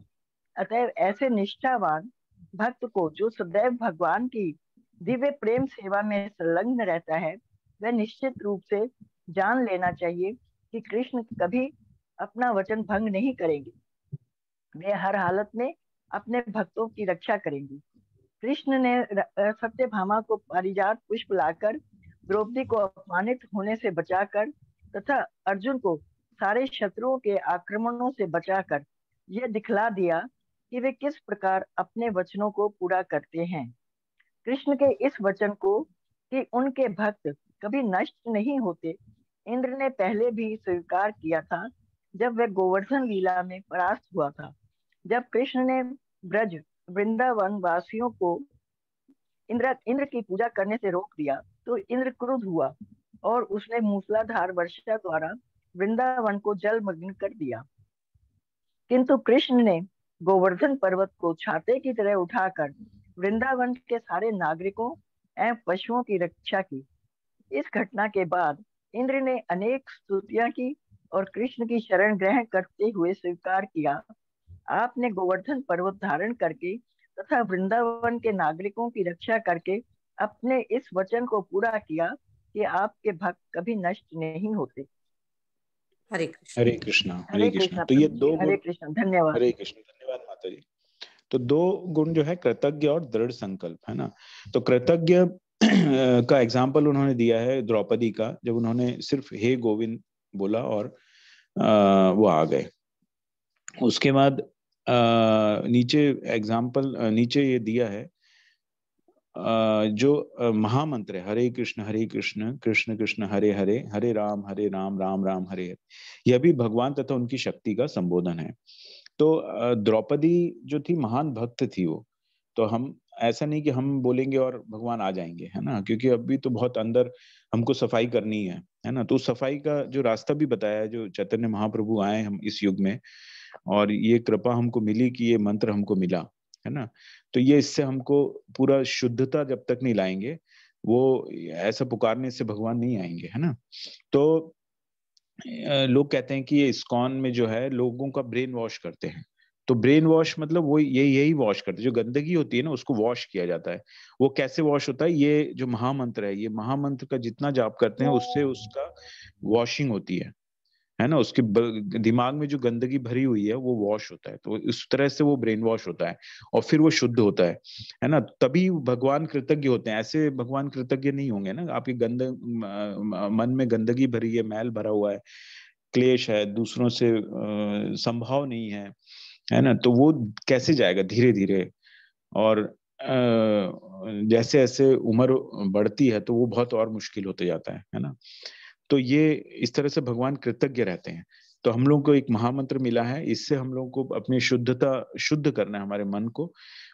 अतएव ऐसे निष्ठावान भक्त को जो सदैव भगवान की दिव्य प्रेम सेवा में संलग्न रहता है, वह निश्चित रूप से जान लेना चाहिए कि कृष्ण कभी अपना वचन भंग नहीं करेंगे। वे हर हालत में अपने भक्तों की रक्षा करेंगे। कृष्ण ने सत्यभामा को पारिजात पुष्प लाकर द्रौपदी को अपमानित होने से बचाकर तथा अर्जुन को सारे शत्रुओं के आक्रमणों से बचाकर यह दिखला दिया कि वे किस प्रकार अपने वचनों को पूरा करते हैं। कृष्ण के इस वचन को कि उनके भक्त कभी नष्ट नहीं होते, इंद्र ने पहले भी स्वीकार किया था जब वह गोवर्धन लीला में परास्त हुआ था। जब कृष्ण ने ब्रज वृंदावन वासियों को इंद्र की पूजा करने से रोक दिया तो इंद्र क्रुद्ध हुआ और उसने मूसलाधार वर्षा द्वारा वृंदावन को जलमग्न कर दिया। किंतु कृष्ण ने गोवर्धन पर्वत को छाते की तरह उठाकर वृंदावन के सारे नागरिकों एवं पशुओं की रक्षा की। इस घटना के बाद इंद्र ने अनेक स्तुतियां की और कृष्ण की शरण ग्रहण करते हुए स्वीकार किया। आपने गोवर्धन पर्वत धारण करके तथा वृंदावन के नागरिकों की रक्षा करके अपने इस वचन को पूरा किया कि आपके भक्त कभी नष्ट नहीं होते। हरे कृष्ण। हरे कृष्णा। हरे हरे कृष्णा। कृष्णा तो ये प्रभु दो जी, हरे गुण, कृष्ण, धन्यवाद। हरे कृष्ण, धन्यवाद माता जी। तो दो गुण जो है कृतज्ञ और दृढ़ संकल्प, है ना। तो कृतज्ञ का एग्जाम्पल उन्होंने दिया है द्रौपदी का, जब उन्होंने सिर्फ हे गोविंद बोला और वो आ गए। उसके बाद नीचे एग्जाम्पल नीचे ये दिया है जो महामंत्र है हरे कृष्ण कृष्ण कृष्ण हरे हरे, हरे राम राम राम हरे हरे, यह भी भगवान तथा उनकी शक्ति का संबोधन है। तो द्रौपदी जो थी महान भक्त थी वो, तो हम ऐसा नहीं कि हम बोलेंगे और भगवान आ जाएंगे, है ना, क्योंकि अभी तो बहुत अंदर हमको सफाई करनी है ना। तो उस सफाई का जो रास्ता भी बताया है, जो चैतन्य महाप्रभु आए हम इस युग में, और ये कृपा हमको मिली कि ये मंत्र हमको मिला, है ना। तो ये इससे हमको पूरा शुद्धता जब तक नहीं लाएंगे, वो ऐसा पुकारने से भगवान नहीं आएंगे, है ना। तो लोग कहते हैं कि ये इस्कॉन में जो है लोगों का ब्रेन वॉश करते हैं। तो ब्रेन वॉश मतलब वो यही वॉश करते हैं, जो गंदगी होती है ना उसको वॉश किया जाता है। वो कैसे वॉश होता है, ये जो महामंत्र है, ये महामंत्र का जितना जाप करते हैं उससे उसका वॉशिंग होती है ना। उसके दिमाग में जो गंदगी भरी हुई है वो वॉश होता है। तो इस तरह से वो ब्रेन वॉश होता है और फिर वो शुद्ध होता है ना। तभी भगवान कृतज्ञ होते हैं, ऐसे भगवान कृतज्ञ नहीं होंगे ना। आपके मन में गंदगी भरी है, मैल भरा हुआ है, क्लेश है, दूसरों से संभाव नहीं है ना, तो वो कैसे जाएगा धीरे धीरे। और जैसे जैसे उम्र बढ़ती है तो वो बहुत और मुश्किल होते जाता है ना। तो ये इस तरह से भगवान कृतज्ञ रहते हैं। तो हम लोग को एक महामंत्र मिला है, इससे हम लोग को अपनी शुद्ध करना है हमारे मन को।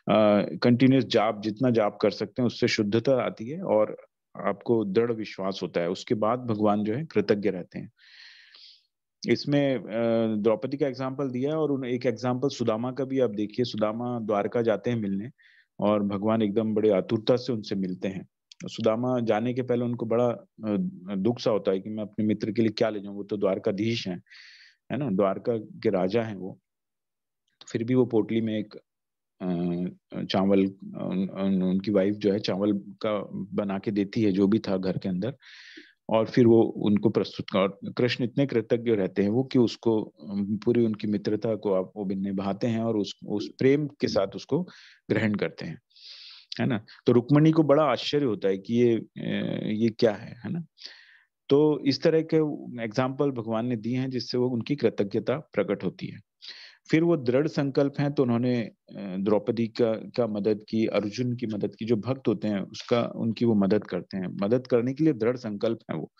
कंटिन्यूस जाप, जितना जाप कर सकते हैं उससे शुद्धता आती है और आपको दृढ़ विश्वास होता है। उसके बाद भगवान जो है कृतज्ञ रहते हैं। इसमें द्रौपदी का एग्जाम्पल दिया है, और एक एग्जाम्पल सुदामा का भी आप देखिए। सुदामा द्वारका जाते हैं मिलने, और भगवान एकदम बड़े आतुरता से उनसे मिलते हैं। सुदामा जाने के पहले उनको बड़ा दुख सा होता है कि मैं अपने मित्र के लिए क्या ले जाऊं, वो तो द्वारकाधीश हैं, है ना, द्वारका के राजा हैं वो। तो फिर भी वो पोटली में एक चावल, उनकी वाइफ जो है चावल का बना के देती है, जो भी था घर के अंदर, और फिर वो उनको प्रस्तुत कर। कृष्ण इतने कृतज्ञ रहते हैं वो कि उसको पूरी उनकी मित्रता को आप वो निभाते हैं और उस प्रेम के साथ उसको ग्रहण करते हैं, है ना। तो रुक्मणी को बड़ा आश्चर्य होता है कि ये क्या है ना। तो इस तरह के एग्जाम्पल भगवान ने दिए हैं जिससे वो उनकी कृतज्ञता प्रकट होती है। फिर वो दृढ़ संकल्प हैं, तो उन्होंने द्रौपदी का मदद की, अर्जुन की मदद की। जो भक्त होते हैं उनकी वो मदद करते हैं, मदद करने के लिए दृढ़ संकल्प है वो।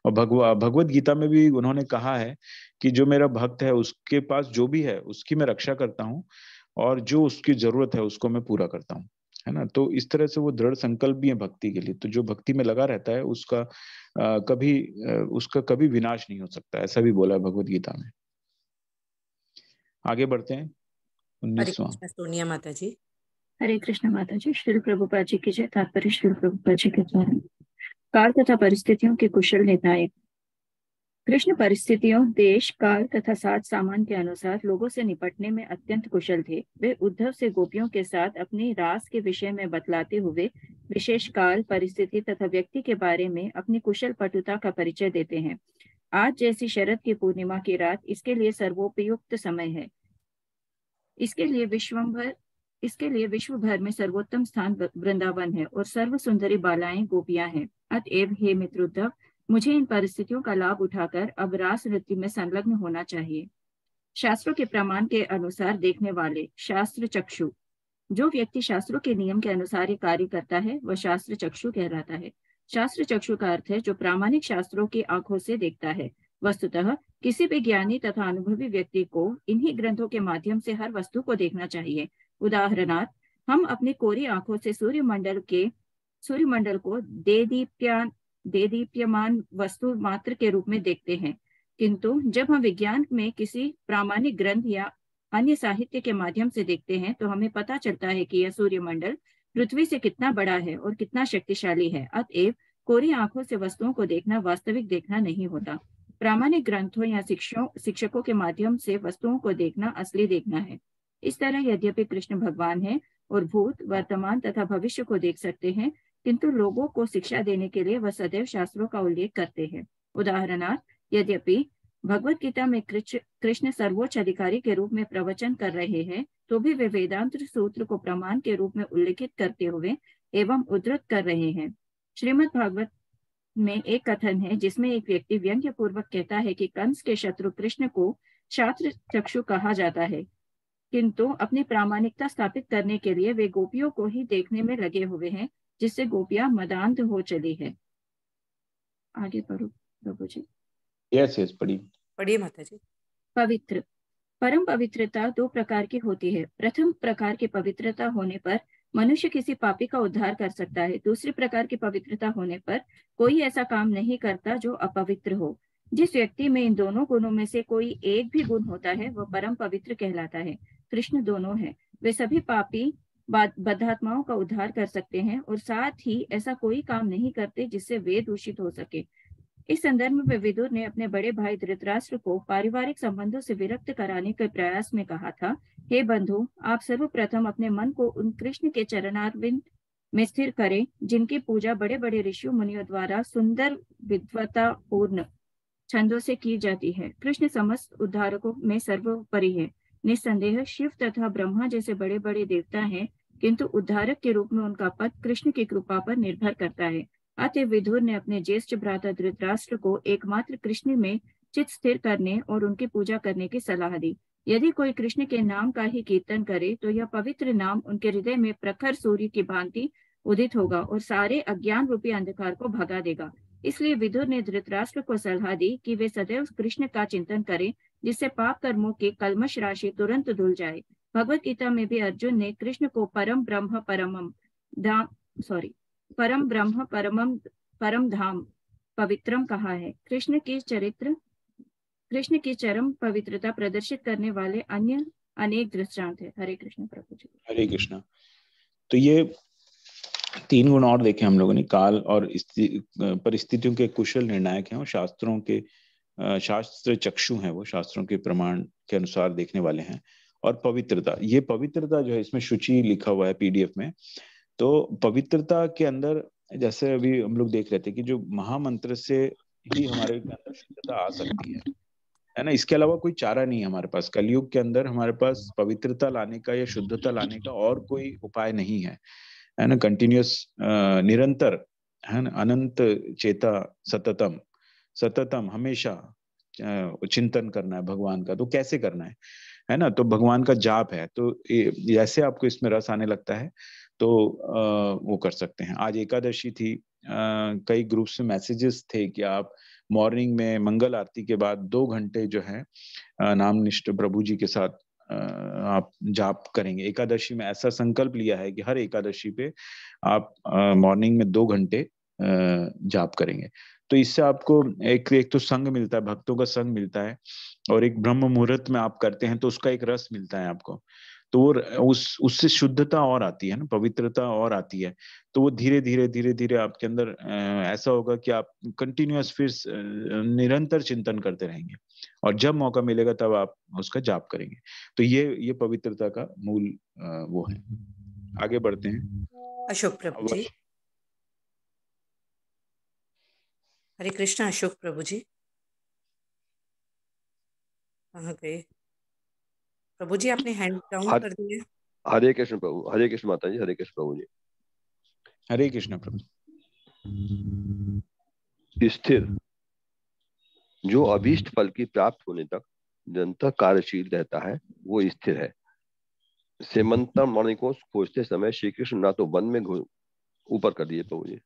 और भगवत गीता में भी उन्होंने कहा है कि जो मेरा भक्त है उसके पास जो भी है उसकी मैं रक्षा करता हूँ, और जो उसकी जरूरत है उसको मैं पूरा करता हूँ, है ना। तो इस तरह से वो दृढ़ संकल्प भी है भक्ति के लिए। तो जो भक्ति में लगा रहता है उसका कभी विनाश नहीं हो सकता, ऐसा भी बोला है भगवत गीता में। आगे बढ़ते हैं। 19वां। सोनिया माता जी। हरे कृष्ण माता जी। श्रील प्रभुपाद जी की जय। तात्पर्य श्रील प्रभुपाद जी के द्वारा। काल तथा परिस्थितियों के कुशल निर्णायक। कृष्ण परिस्थितियों, देश, काल तथा साज सामान के अनुसार लोगों से निपटने में अत्यंत कुशल थे। वे उद्धव से गोपियों के साथ अपनी रास के विषय में बतलाते हुए विशेष काल, परिस्थिति तथा व्यक्ति के बारे में अपनी कुशल पटुता का परिचय देते हैं। आज जैसी शरद की पूर्णिमा की रात इसके लिए सर्वोपयुक्त समय है। इसके लिए विश्व भर में सर्वोत्तम स्थान वृंदावन है और सर्व सुंदरी बालाएं गोपियां हैं। अतएव हे मित्रोद्धव, मुझे इन परिस्थितियों का लाभ उठाकर अब रास नृत्य में संलग्न होना चाहिए। शास्त्रों के प्रमाण के अनुसार देखने वाले, शास्त्र चक्षु। जो व्यक्ति शास्त्रों के नियम के अनुसार ही कार्य करता है वह शास्त्र चक्षु कहलाता है। शास्त्र चक्षु का अर्थ है जो प्रामाणिक शास्त्रों की आंखों से देखता है। वस्तुतः किसी भी ज्ञानी तथा अनुभवी व्यक्ति को इन्हीं ग्रंथों के माध्यम से हर वस्तु को देखना चाहिए। उदाहरणार्थ, हम अपनी कोरी आंखों से सूर्यमंडल को देदीप्यमान वस्तु मात्र के रूप में देखते हैं, किंतु जब हम विज्ञान में किसी प्रामाणिक ग्रंथ या अन्य साहित्य के माध्यम से देखते हैं तो हमें पता चलता है कि यह सूर्यमंडल पृथ्वी से कितना बड़ा है और कितना शक्तिशाली है। अतएव कोरी आंखों से वस्तुओं को देखना वास्तविक देखना नहीं होता। प्रामाणिक ग्रंथों या शिक्षकों के माध्यम से वस्तुओं को देखना असली देखना है। इस तरह यद्यपि कृष्ण भगवान है और भूत, वर्तमान तथा भविष्य को देख सकते हैं, किंतु लोगों को शिक्षा देने के लिए वह सदैव शास्त्रों का उल्लेख करते हैं। उदाहरणार्थ, यद्यपि भगवत गीता में कृष्ण सर्वोच्च अधिकारी के रूप में प्रवचन कर रहे हैं, तो भी वे वेदांत सूत्र को प्रमाण के रूप में उल्लेखित करते हुए एवं उद्धृत कर रहे हैं। श्रीमद् भागवत में एक कथन है जिसमें एक व्यक्ति व्यंग्य पूर्वक कहता है कि कंस के शत्रु कृष्ण को शास्त्र चक्षु कहा जाता है, किंतु अपनी प्रामाणिकता स्थापित करने के लिए वे गोपियों को ही देखने में लगे हुए हैं, जिससे गोपियां मदांध हो चली है। आगे पढ़ो प्रभु जी। यस पढ़िए माता जी। पवित्र। परम पवित्रता दो प्रकार की होती है। प्रथम प्रकार की पवित्रता होने पर मनुष्य किसी पापी का उद्धार कर सकता है। दूसरी प्रकार की पवित्रता होने पर कोई ऐसा काम नहीं करता जो अपवित्र हो। जिस व्यक्ति में इन दोनों गुणों में से कोई एक भी गुण होता है वह परम पवित्र कहलाता है। कृष्ण दोनों है। वे सभी पापी बद्धात्माओं का उद्धार कर सकते हैं और साथ ही ऐसा कोई काम नहीं करते जिससे वे दूषित हो सके। इस संदर्भ में विदुर ने अपने बड़े भाई धृतराष्ट्र को पारिवारिक संबंधों से विरक्त कराने के प्रयास में कहा था, हे बंधु, आप सर्वप्रथम अपने मन को उन कृष्ण के चरणारविंद में स्थिर करें जिनकी पूजा बड़े बड़े ऋषियों मुनियों द्वारा सुंदर विद्वता पूर्ण छंदों से की जाती है। कृष्ण समस्त उद्धारकों में सर्वोपरि है। निस्संदेह शिव तथा ब्रह्मा जैसे बड़े बड़े देवता हैं, किंतु उद्धारक के रूप में उनका पद कृष्ण की कृपा पर निर्भर करता है। अतः विदुर ने अपने ज्येष्ठ भ्राता धृतराष्ट्र को एकमात्र कृष्ण में चित्त स्थिर करने और उनकी पूजा करने की सलाह दी। यदि कोई कृष्ण के नाम का ही कीर्तन करे तो यह पवित्र नाम उनके हृदय में प्रखर सूर्य की भांति उदित होगा और सारे अज्ञान रूपी अंधकार को भगा देगा। इसलिए विदुर ने धृतराष्ट्र को सलाह दी कि वे सदैव कृष्ण का चिंतन करें, जिससे पाप कर्मों की कल्मश राशि तुरंत धुल जाए। भगवत गीता में भी अर्जुन ने कृष्ण को परम ब्रह्म परम धाम पवित्रम कहा है। कृष्ण की चरम पवित्रता प्रदर्शित करने वाले अन्य अनेक दृष्टांत है। हरे कृष्ण प्रभु जी। हरे कृष्ण। तो ये तीन गुण और देखे हम लोगों ने। काल और परिस्थितियों के कुशल निर्णायक हैं, और शास्त्रों के शास्त्र चक्षु हैं, वो शास्त्रों के प्रमाण के अनुसार देखने वाले हैं। और पवित्रता, ये पवित्रता जो है, इसमें शुचि लिखा हुआ है पीडीएफ में। तो पवित्रता के अंदर जैसे अभी हम लोग देख रहे थे कि जो महामंत्र से ही हमारे अंदर शुद्धता आ सकती है ना। इसके अलावा कोई चारा नहीं है हमारे पास। कलयुग के अंदर हमारे पास पवित्रता लाने का या शुद्धता लाने का और कोई उपाय नहीं है ना। कंटिन्यूअस निरंतर है ना, अनंत चेता सततम हमेशा चिंतन करना है भगवान का। तो कैसे करना है ना। तो भगवान का जाप है। तो जैसे आपको इसमें रस आने लगता है तो वो कर सकते हैं। आज एकादशी थी। कई ग्रुप्स में मैसेजेस थे कि आप मॉर्निंग में मंगल आरती के बाद 2 घंटे जो है नामनिष्ठ प्रभु जी के साथ आप जाप करेंगे। एकादशी में ऐसा संकल्प लिया है कि हर एकादशी पे आप मॉर्निंग में 2 घंटे जाप करेंगे। तो इससे आपको एक तो संग मिलता है, भक्तों का संग मिलता है, और एक ब्रह्म मुहूर्त में आप करते हैं तो उसका एक रस मिलता है आपको। तो वो उससे शुद्धता और आती है ना, पवित्रता और आती है। तो वो धीरे धीरे आपके अंदर ऐसा होगा कि आप कंटिन्यूअस फिर निरंतर चिंतन करते रहेंगे, और जब मौका मिलेगा तब आप उसका जाप करेंगे। तो ये पवित्रता का मूल वो है। आगे बढ़ते हैं। अशोक प्रभु जी। हरे कृष्णा। अशोक प्रभु जी कहाँ गए? प्रभु जी आपने हैंड डाउन कर दिया। हरे कृष्ण प्रभु। हरे कृष्ण माता जी। हरे कृष्ण प्रभु जी। हरे कृष्ण प्रभु। स्थिर, जो अभीष्ट फल की प्राप्त होने तक निरंतर कार्यशील रहता है वो स्थिर है। सेमंता मणि को खोजते समय श्री कृष्ण ना तो वन में ऊपर कर दिए प्रभु जी।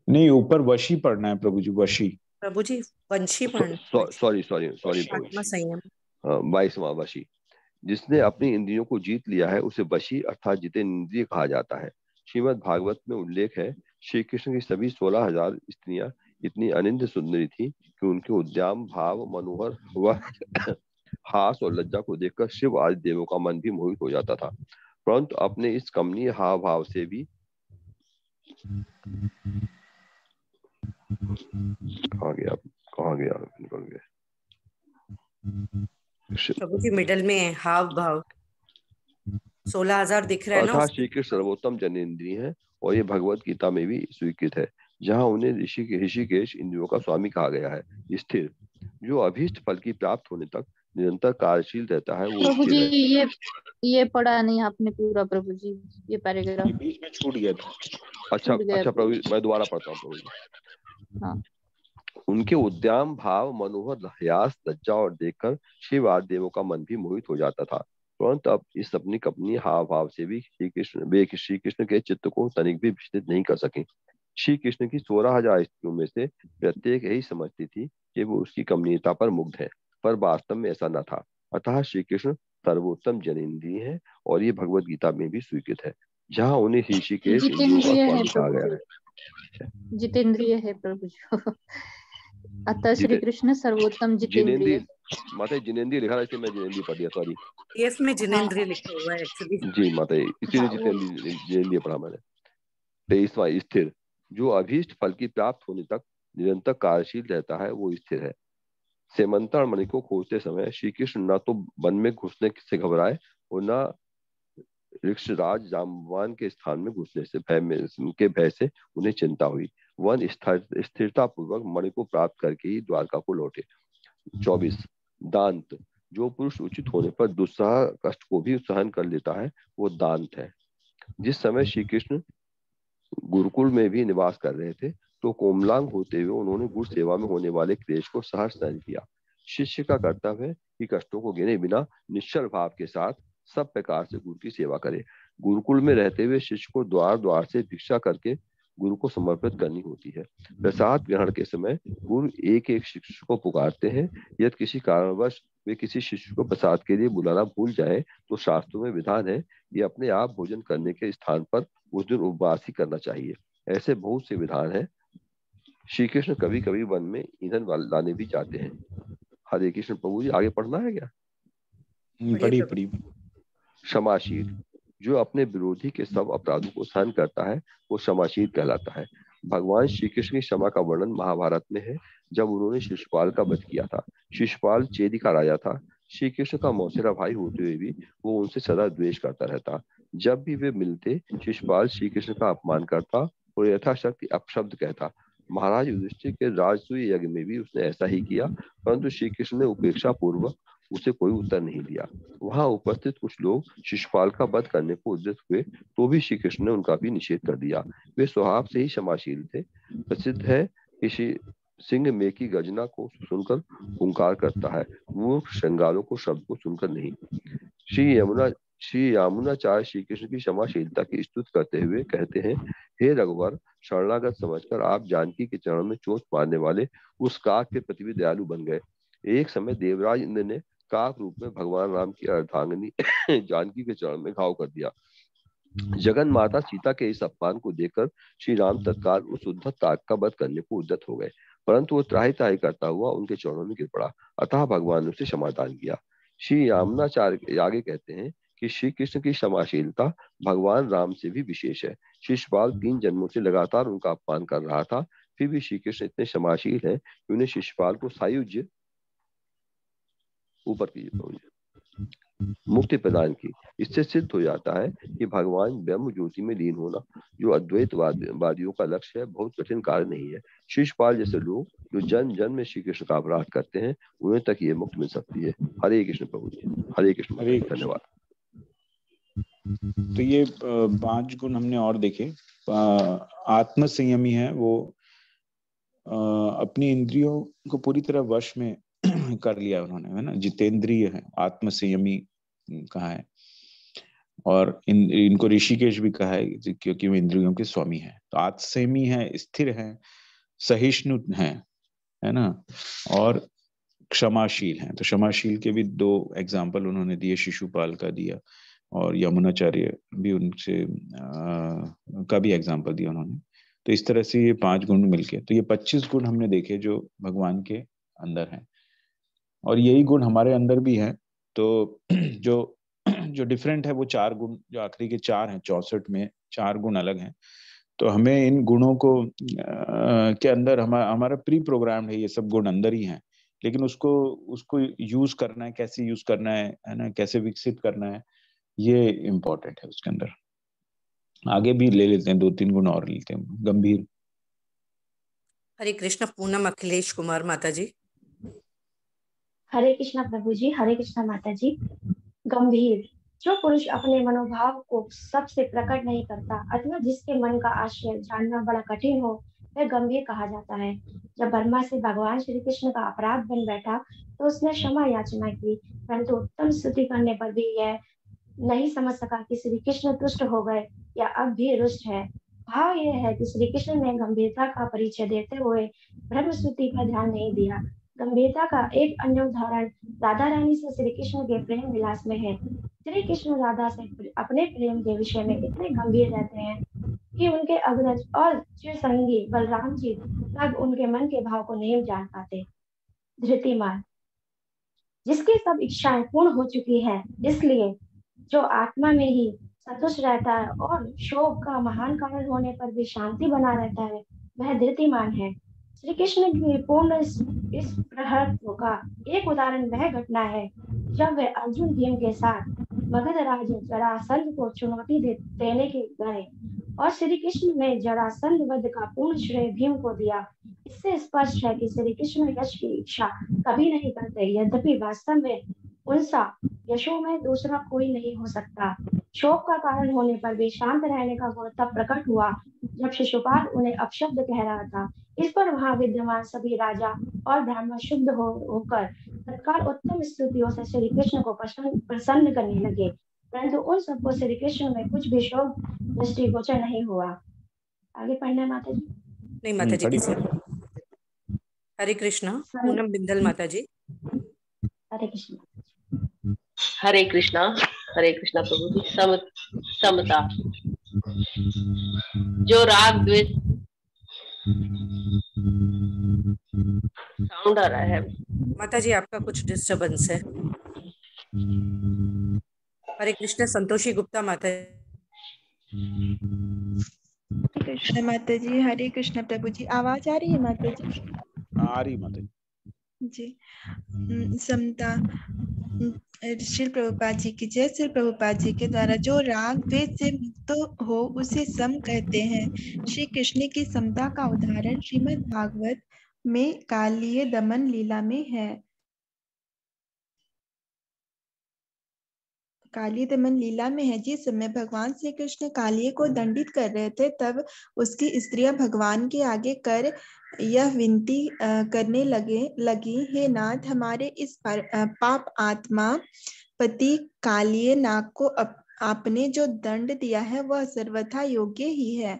नहीं, ऊपर वशी पढ़ना है प्रभु जी। वशी प्रभु जी वंशी पढ़ना। सॉरी आत्मा संयम। 22वां वशी। जिसने अपनी इंद्रियों को जीत लिया है उसे वशी अर्थात जितेंद्रिय कहा जाता है। श्रीमद् भागवत में उल्लेख है, श्री कृष्ण की सभी 16,000 स्त्रियां इतनी अनिंद सुंदरी थी कि उनके उद्दाम भाव, मनोहर व हास और लज्जा को देखकर शिव आदि देवों का मन भी मोहित हो जाता था। परंतु अपने इस कमनीय हाव भाव से भी कहाँ गया निकल गया। प्रभु जी मिडल में हाव भाव 16,000 दिख रहा है ना। अतः श्री कृष्ण सर्वोत्तम जनेन्द्रिय है और ये भगवत गीता में भी स्वीकृत है, जहाँ उन्हें ऋषिकेश इंद्रियों का स्वामी कहा गया है। स्थिर, जो अभीष्ट फल की प्राप्त होने तक निरंतर कार्यशील रहता है वो प्रभु स्थिर जी है। ये पढ़ा नहीं आपने पूरा प्रभु जी, ये पैराग्राफ बीच में छूट गया था। अच्छा प्रभु, मैं दोबारा पढ़ता हूँ प्रभु जी। हाँ। उनके उद्यम भाव, मनोहर ह्यास, लज्जा और देखकर शिव आदि देवों का मन भी मोहित हो जाता था। तुरंत अब इस अपनी हाव भाव से भी श्री कृष्ण के चित्त को तनिक भी विचलित नहीं कर सके। श्री कृष्ण की 16,000 स्त्रियों में से प्रत्येक यही समझती थी कि वो उसकी कमनीयता पर मुग्ध है, पर वास्तव में ऐसा न था। अतः श्री कृष्ण सर्वोत्तम जनेन्द्रिय है और ये भगवत गीता में भी स्वीकृत है, जहाँ उन्हें ऋषिकेश इंद्रियों का स्वामी कहा गया है। जितेंद्रिय है प्रभु जी। अतः श्री कृष्ण सर्वोत्तम जितेंद्रिय। माता जिनेन्द्रिय लिखा, इसलिए मैं जिनेन्द्रिय पढ़ दिया, सॉरी। यस में जिनेन्द्रिय लिखा हुआ है एक्चुअली। जी माता, इसीलिए जितेंद्रिय पढ़ा मैंने। 23वां स्थिर, जो अभीष्ट फल की प्राप्त होने तक निरंतर कार्यशील रहता है वो स्थिर है। सेमंतन मणि को खोजते समय श्री कृष्ण न तो वन में घुसने से घबराए और न ऋक्षराज जाम्बवान के स्थान में घुसने से भय से उन्हें चिंता हुई। वन स्थिरता पूर्वक मणि को प्राप्त करके ही द्वारका को लौटे। 24 दांत, जो पुरुष उचित होने पर दुस्सह कष्ट को भी सहन कर लेता है वो दांत है। जिस समय श्री कृष्ण गुरुकुल में भी निवास कर रहे थे तो कोमलांग होते हुए उन्होंने गुरु सेवा में होने वाले क्लेश को सहर्ष सहन किया। शिष्य का कर्तव्य है कि कष्टों को गिने बिना निश्चल भाव के साथ सब प्रकार से गुरु की सेवा करे। गुरुकुल में रहते हुए शिष्य को द्वार द्वार से भिक्षा करके गुरु को समर्पित करनी होती है। प्रसाद ग्रहण के समय गुरु एक एक शिष्य को पुकारते हैं। यदि किसी कारणवश वे किसी शिष्य को प्रसाद के लिए बुलाना भूल जाए तो शास्त्रों में विधान है कि अपने आप भोजन करने के स्थान पर उस दिन उपवास ही करना चाहिए। ऐसे बहुत से विधान हैं। श्री कृष्ण कभी कभी वन में ईंधन लाने भी जाते हैं। हरे कृष्ण प्रभु जी, आगे पढ़ना है क्या? पढ़ी। क्षमाशील, जो अपने विरोधी के सब अपराधों को सहन करता है वो क्षमाशील कहलाता है। भगवान श्री कृष्ण की क्षमा का वर्णन महाभारत में है, जब उन्होंने शिशुपाल का वध किया था। शिशुपाल चेदी का राजा था। श्री कृष्ण का मौसेरा भाई होते हुए भी वो उनसे सदा द्वेष करता रहता। जब भी वे मिलते शिशुपाल श्री कृष्ण का अपमान करता और यथाशक्ति अपशब्द कहता। महाराज युधिष्ठिर के राजसूय यज्ञ में भी उसने ऐसा ही किया, परंतु श्री कृष्ण ने उपेक्षा पूर्वक उसे कोई उत्तर नहीं दिया। वहां उपस्थित कुछ लोग शिशुपाल का वध करने को उद्यत हुए तो भी श्री कृष्ण ने उनका भी निषेध कर दिया। वे स्वभाव से ही क्षमाशील थे। प्रसिद्ध है कि सिंह में की गर्जना को सुनकर हुंकार करता है, वो श्रृंगारों को शब्द को सुनकर नहीं। श्री यमुनाचार्य श्री कृष्ण की क्षमाशीलता की स्तुति करते हुए कहते हैं, हे रघुवर, शरणागत समझकर आप जानकी के चरण में चोट मारने वाले उस काक के प्रति भी दयालु बन गए। एक समय देवराज इंद्र ने काक रूप में भगवान राम की अर्धांगिनी जानकी के चरण में घाव कर दिया। जगन माता सीता के इस अपमान को देखकर श्री राम तत्काल उस उद्धत काक का वध करने को उद्यत हो गए, परंतु वो त्राहि त्राहि करता हुआ उनके चरणों में गिर पड़ा। अतः भगवान ने उसे क्षमादान किया। श्री यमुनाचार्य आगे कहते हैं कि श्री कृष्ण की क्षमाशीलता भगवान राम से भी विशेष है। शिशुपाल 3 जन्मों से लगातार उनका अपमान कर रहा था, फिर भी श्री कृष्ण इतने क्षमाशील है कि उन्हें शिशुपाल को सायुज्य ऊपर कीजिए मुक्ति प्रदान की। इससे सिद्ध हो जाता है कि भगवान ब्रह्म ज्योति में लीन होना, जो अद्वैतवादियों का लक्ष्य है, बहुत कठिन कार्य नहीं है। शिशुपाल जैसे लोग जो जन्म जन्म में श्री कृष्ण का अपराध करते हैं उन्हें तक ये मुक्ति मिल सकती है। हरे कृष्ण प्रभु जी, हरे कृष्ण, धन्यवाद। तो ये 5 गुण हमने और देखे। आत्म संयमी है, वो अपनी इंद्रियों को पूरी तरह वश में कर लिया उन्होंने, है ना। जितेंद्रिय है, आत्म संयमी कहा है, और इनको ऋषिकेश भी कहा है क्योंकि वो इंद्रियों के स्वामी है। तो आत्म संयमी है, स्थिर है, सहिष्णु है ना, और क्षमाशील है। तो क्षमाशील के भी 2 एग्जाम्पल उन्होंने दिए, शिशुपाल का दिया और यमुनाचार्य भी उनसे का भी एग्जाम्पल दिया उन्होंने। तो इस तरह से ये 5 गुण मिलके, तो ये 25 गुण हमने देखे जो भगवान के अंदर हैं, और यही गुण हमारे अंदर भी है। तो जो डिफरेंट है वो 4 गुण, जो आखिरी के 4 हैं, 64 में 4 गुण अलग हैं। तो हमें इन गुणों को के अंदर हमारा प्री प्रोग्राम है, ये सब गुण अंदर ही हैं, लेकिन उसको यूज करना है, कैसे यूज करना है ना, कैसे विकसित करना है, ये इम्पोर्टेंट है उसके अंदर। आगे भी ले लेते हैं, 2-3 गुण और लेते हैं। गंभीर। हरे कृष्ण। पूनम अखिलेश कुमार माता जी। हरे कृष्णा प्रभु जी। हरे कृष्णा माता जी। गंभीर, जो पुरुष अपने मनोभाव को सबसे प्रकट नहीं करता अथवा जिसके मन का आशय जानना बड़ा कठिन हो, वह गंभीर कहा जाता है। जब ब्रह्मा से भगवान श्री कृष्ण का अपराध बन बैठा तो उसने क्षमा याचना की, परंतु उत्तम स्तुति करने पर भी यह नहीं समझ सका कि श्री कृष्ण तुष्ट हो गए या अब भी रुष्ट है। भाव यह है कि श्री कृष्ण ने गंभीरता का परिचय देते हुए ब्रह्म स्तुति पर ध्यान नहीं दिया। गंभीरता का एक अन्य उदाहरण राधा रानी से श्री कृष्ण के प्रेम विलास में है। श्री कृष्ण राधा से अपने प्रेम के विषय में इतने गंभीर रहते हैं कि उनके अग्रज और चिरसंगी बलराम जी तब उनके मन के भाव को नहीं जान पाते। धृतिमान, जिसकी सब इच्छाएं पूर्ण हो चुकी है, इसलिए जो आत्मा में ही संतुष्ट रहता है और शोक का महान कारण होने पर भी शांति बना रहता है, वह धृतिमान है। श्री कृष्ण की पूर्ण इस प्रहत्व का एक उदाहरण वह घटना है जब वे अर्जुन भीम के साथ मगध राज जरासंध को चुनौती देने के गए और श्री कृष्ण ने जरासंध वध का पूर्ण श्रेय भीम को दिया। इससे स्पष्ट है कि श्री कृष्ण यश की इच्छा कभी नहीं करते, यद्यपि वास्तव में उनसा यशों में दूसरा कोई नहीं हो सकता। शोक का कारण होने पर भी शांत रहने का गुण तब प्रकट हुआ जब शिशुपाल उन्हें अपशब्द कह रहा था। इस पर वहां विद्यमान सभी राजा और ब्राह्मण शुद्ध होकर तत्काल उत्तम स्तुतियों से श्री कृष्ण को प्रसन्न करने लगे, परंतु उन सबको श्री कृष्ण में कुछ भी शोक दृष्टिगोचर नहीं हुआ। आगे पढ़ना है माता जी। नहीं माता जी। हरे कृष्णा। पूनम बिंदल माता जी। हरे कृष्ण। हरे कृष्णा प्रभु जी। समता, जो राग द्वेष साउंड आ रहा है माता जी, आपका कुछ डिस्टरबेंस है। हरे कृष्ण। संतोषी गुप्ता माता। हरे कृष्ण माता जी। हरे कृष्ण प्रभु जी। आवाज आ रही है माता जी? आ रही माता जी। समता, श्री प्रभुपाद जी की जय। श्री प्रभुपाद जी के द्वारा जो राग द्वेष से मुक्त हो उसे सम कहते हैं। श्री कृष्ण की समता का उदाहरण श्रीमद् भागवत में कालीय दमन लीला में है। काली दमन लीला में है। जिस समय भगवान श्री कृष्ण कालिये को दंडित कर रहे थे, तब उसकी स्त्रियां भगवान के आगे कर यह विनती करने लगी, हे नाथ, हमारे इस पाप आत्मा पति कालिये नाग को आपने जो दंड दिया है वह सर्वथा योग्य ही है,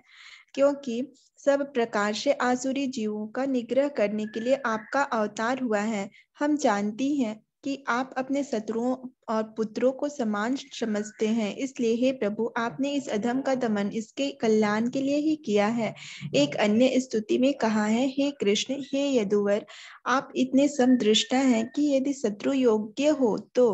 क्योंकि सब प्रकार से आसुरी जीवों का निग्रह करने के लिए आपका अवतार हुआ है। हम जानती हैं कि आप अपने शत्रुओं और पुत्रों को समान समझते हैं, इसलिए हे प्रभु, आपने इस अधम का दमन इसके कल्याण के लिए ही किया है। एक अन्य स्तुति में कहा है, हे कृष्ण, हे यदुवर, आप इतने समदृष्टा हैं कि यदि शत्रु योग्य हो तो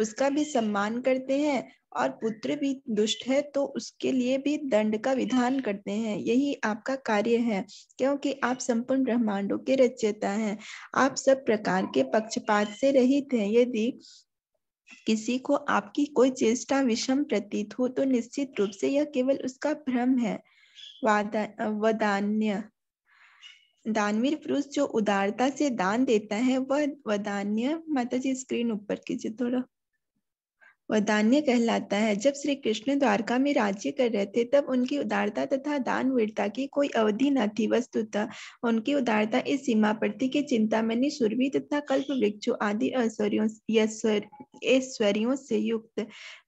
उसका भी सम्मान करते हैं और पुत्र भी दुष्ट है तो उसके लिए भी दंड का विधान करते हैं। यही आपका कार्य है, क्योंकि आप संपूर्ण ब्रह्मांडों के रचयिता हैं। आप सब प्रकार के पक्षपात से रहित हैं। यदि किसी को आपकी कोई चेष्टा विषम प्रतीत हो तो निश्चित रूप से यह केवल उसका भ्रम है। वदान्य, दानवीर पुरुष जो उदारता से दान देता है वह वदान्य, माता जी स्क्रीन ऊपर कीजिए थोड़ा, वदान्य कहलाता है। जब श्री कृष्ण द्वारका में राज्य कर रहे थे तब उनकी उदारता तथा दानवीरता की कोई अवधि न थी। वस्तुतः उनकी उदारता इस सीमा पर थी कि चिंतामणि, सुरभि तथा कल्प वृक्षों आदि ऐश्वर्यों से युक्त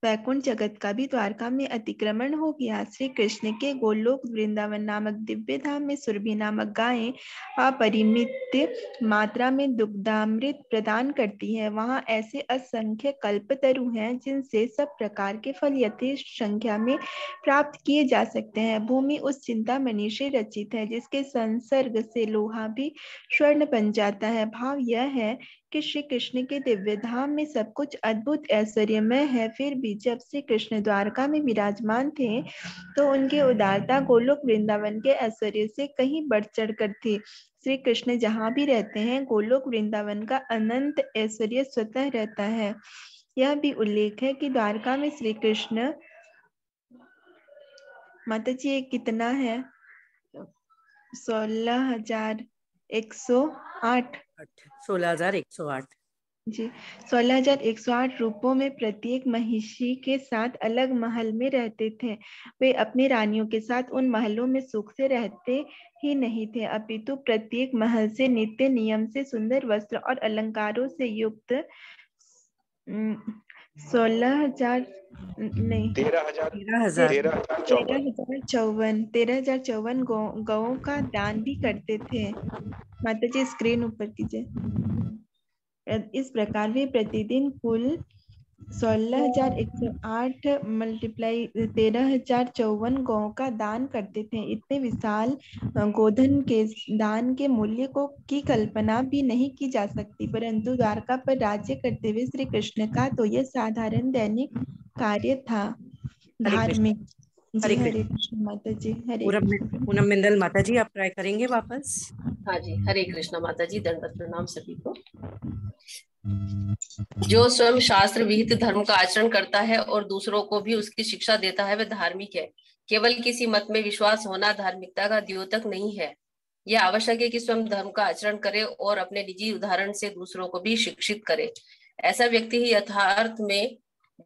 वैकुंठ जगत का भी द्वारका में अतिक्रमण हो गया। श्री कृष्ण के गोलोक वृंदावन नामक दिव्य धाम में सुरभि नामक गायें अपरिमित मात्रा में दुग्धामृत प्रदान करती है। वहां ऐसे असंख्य कल्पतरु हैं जिनसे सब प्रकार के फल यथेष्ट संख्या में प्राप्त किए जा सकते हैं। भूमि उस चिंतामणि से रचित है जिसके संसर्ग से लोहा भी स्वर्ण बन जाता है। भाव यह है कि श्री कृष्ण के दिव्य धाम में सब कुछ अद्भुत ऐश्वर्यमय है। फिर भी जब श्री कृष्ण द्वारका में विराजमान थे तो उनकी उदारता गोलोक वृंदावन के ऐश्वर्य से कहीं बढ़ चढ़ कर थी। श्री कृष्ण जहाँ भी रहते हैं गोलोक वृंदावन का अनंत ऐश्वर्य स्वतः रहता है। यह भी उल्लेख है कि द्वारका में श्री कृष्ण, माता जी ये कितना है, 16,108 16,108 जी, 16,108 रूपों में प्रत्येक महिषी के साथ अलग महल में रहते थे। वे अपनी रानियों के साथ उन महलों में सुख से रहते ही नहीं थे, अपितु प्रत्येक महल से नित्य नियम से सुंदर वस्त्र और अलंकारों से युक्त 16,000 नहीं 13,054 गौओं का दान भी करते थे। माता जी स्क्रीन ऊपर कीजिए। इस प्रकार वे प्रतिदिन कुल 16,108 मल्टीप्लाई 13,054 गौओं का दान करते थे। इतने विशाल गोधन के दान के मूल्य की कल्पना भी नहीं की जा सकती, परंतु द्वारका पर राज्य करते हुए श्री कृष्ण का तो यह साधारण दैनिक कार्य था। धार्मिक जी, हरे कृष्ण माता जी। पूनम मिंदल माता जी आप ट्राई करेंगे वापस? हाँ जी, हरे कृष्णा माता जी, दंडवत प्रणाम सभी को। जो स्वयं शास्त्र विहित धर्म का आचरण करता है और दूसरों को भी उसकी शिक्षा देता है वह धार्मिक है। केवल किसी मत में विश्वास होना धार्मिकता का द्योतक नहीं है। यह आवश्यक है कि स्वयं धर्म का आचरण करे और अपने निजी उदाहरण से दूसरों को भी शिक्षित करे। ऐसा व्यक्ति ही यथार्थ में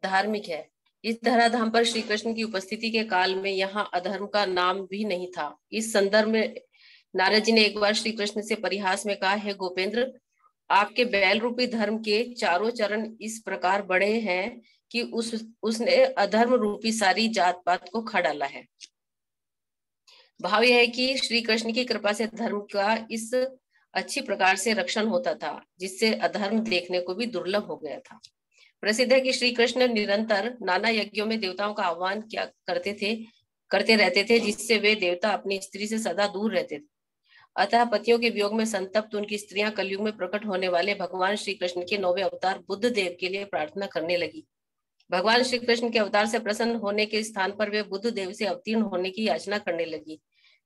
धार्मिक है। इस धराधाम पर श्री कृष्ण की उपस्थिति के काल में यहाँ अधर्म का नाम भी नहीं था। इस संदर्भ में नारद जी ने एक बार श्री कृष्ण से परिहास में कहा, हे गोपेंद्र, आपके बैल रूपी धर्म के चारों चरण इस प्रकार बड़े हैं कि उसने अधर्म रूपी सारी जात पात को खा डाला है। भाव यह है कि श्री कृष्ण की कृपा से धर्म का इस अच्छी प्रकार से रक्षण होता था जिससे अधर्म देखने को भी दुर्लभ हो गया था। प्रसिद्ध है कि श्री कृष्ण निरंतर नाना यज्ञों में देवताओं का आह्वान करते रहते थे जिससे वे देवता अपनी स्त्री से सदा दूर रहते थे। अतः पतियों के वियोग में संतप्त उनकी स्त्रियां कलयुग में प्रकट होने वाले भगवान श्री कृष्ण के 9वें अवतार बुद्ध देव के लिए प्रार्थना करने लगी। भगवान श्री कृष्ण के अवतार से प्रसन्न होने के स्थान पर वे बुद्ध देव से अवतीर्ण होने की याचना करने लगी,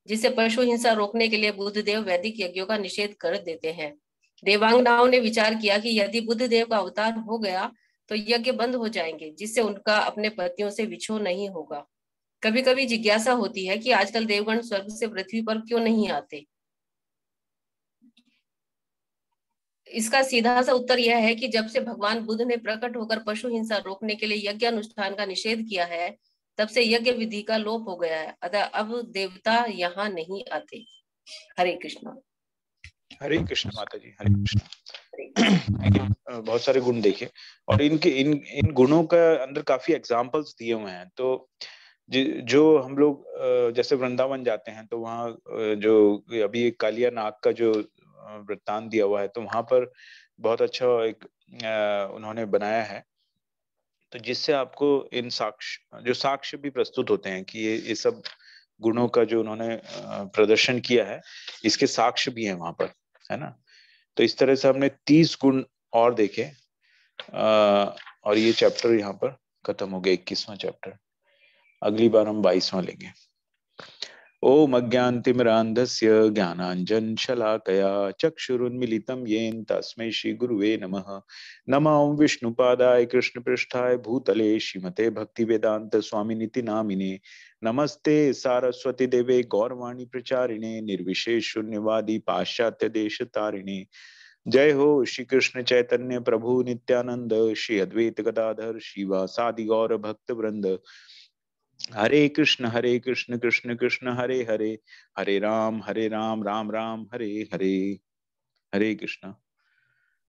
जिससे पशु हिंसा रोकने के लिए बुद्ध देव वैदिक यज्ञों का निषेध कर देते हैं। देवांगनाओं ने विचार किया कि यदि बुद्ध देव का अवतार हो गया तो यज्ञ बंद हो जाएंगे, जिससे उनका अपने पतियों से विछोह नहीं होगा। कभी कभी जिज्ञासा होती है कि आजकल देवगण स्वर्ग से पृथ्वी पर क्यों नहीं आते। इसका सीधा सा उत्तर यह है कि जब से भगवान बुद्ध ने प्रकट होकर पशु हिंसा रोकने के लिए यज्ञ अनुष्ठान का निषेध किया है, तब से यज्ञ विधि का लोप हो गया है। अतः अब देवता यहाँ नहीं आते। हरे कृष्णा। हरे कृष्ण माता जी, हरे कृष्ण। बहुत सारे गुण देखे और इनके इन गुणों का अंदर काफी एग्जाम्पल्स दिए हुए हैं। तो जो हम लोग जैसे वृंदावन जाते हैं तो वहाँ जो अभी एक कालिया नाग का जो वृत्तांत दिया हुआ है, तो वहां पर बहुत अच्छा एक उन्होंने बनाया है, तो जिससे आपको इन साक्ष्य भी प्रस्तुत होते हैं कि ये सब गुणों का जो उन्होंने प्रदर्शन किया है इसके साक्ष्य भी हैं वहां पर, है ना। तो इस तरह से हमने 30 गुण और देखे और ये चैप्टर यहाँ पर खत्म हो गया, 21वां चैप्टर। अगली बार हम 22वां लेंगे। ओम अज्ञानतिमिरान्धस्य ज्ञानाञ्जन शलाकया चक्षुरुन्मीलितं येन तस्मै श्री गुरुवे नमः। नमो विष्णुपादाय कृष्णपृष्ठाय भूतले श्रीमते भक्तिवेदांत स्वामिनिति नामिने। नमस्ते सारस्वती देवे गौरवाणी प्रचारिणे निर्विशेष शून्यवादी पाश्चात्य देश तारिणे। जय हो श्री कृष्ण चैतन्य प्रभु नित्यानंद, श्री अद्वैत गदाधर श्रीवासादि गौर भक्त वृंद। हरे कृष्ण कृष्ण कृष्ण हरे हरे, हरे राम राम राम हरे हरे। हरे कृष्ण।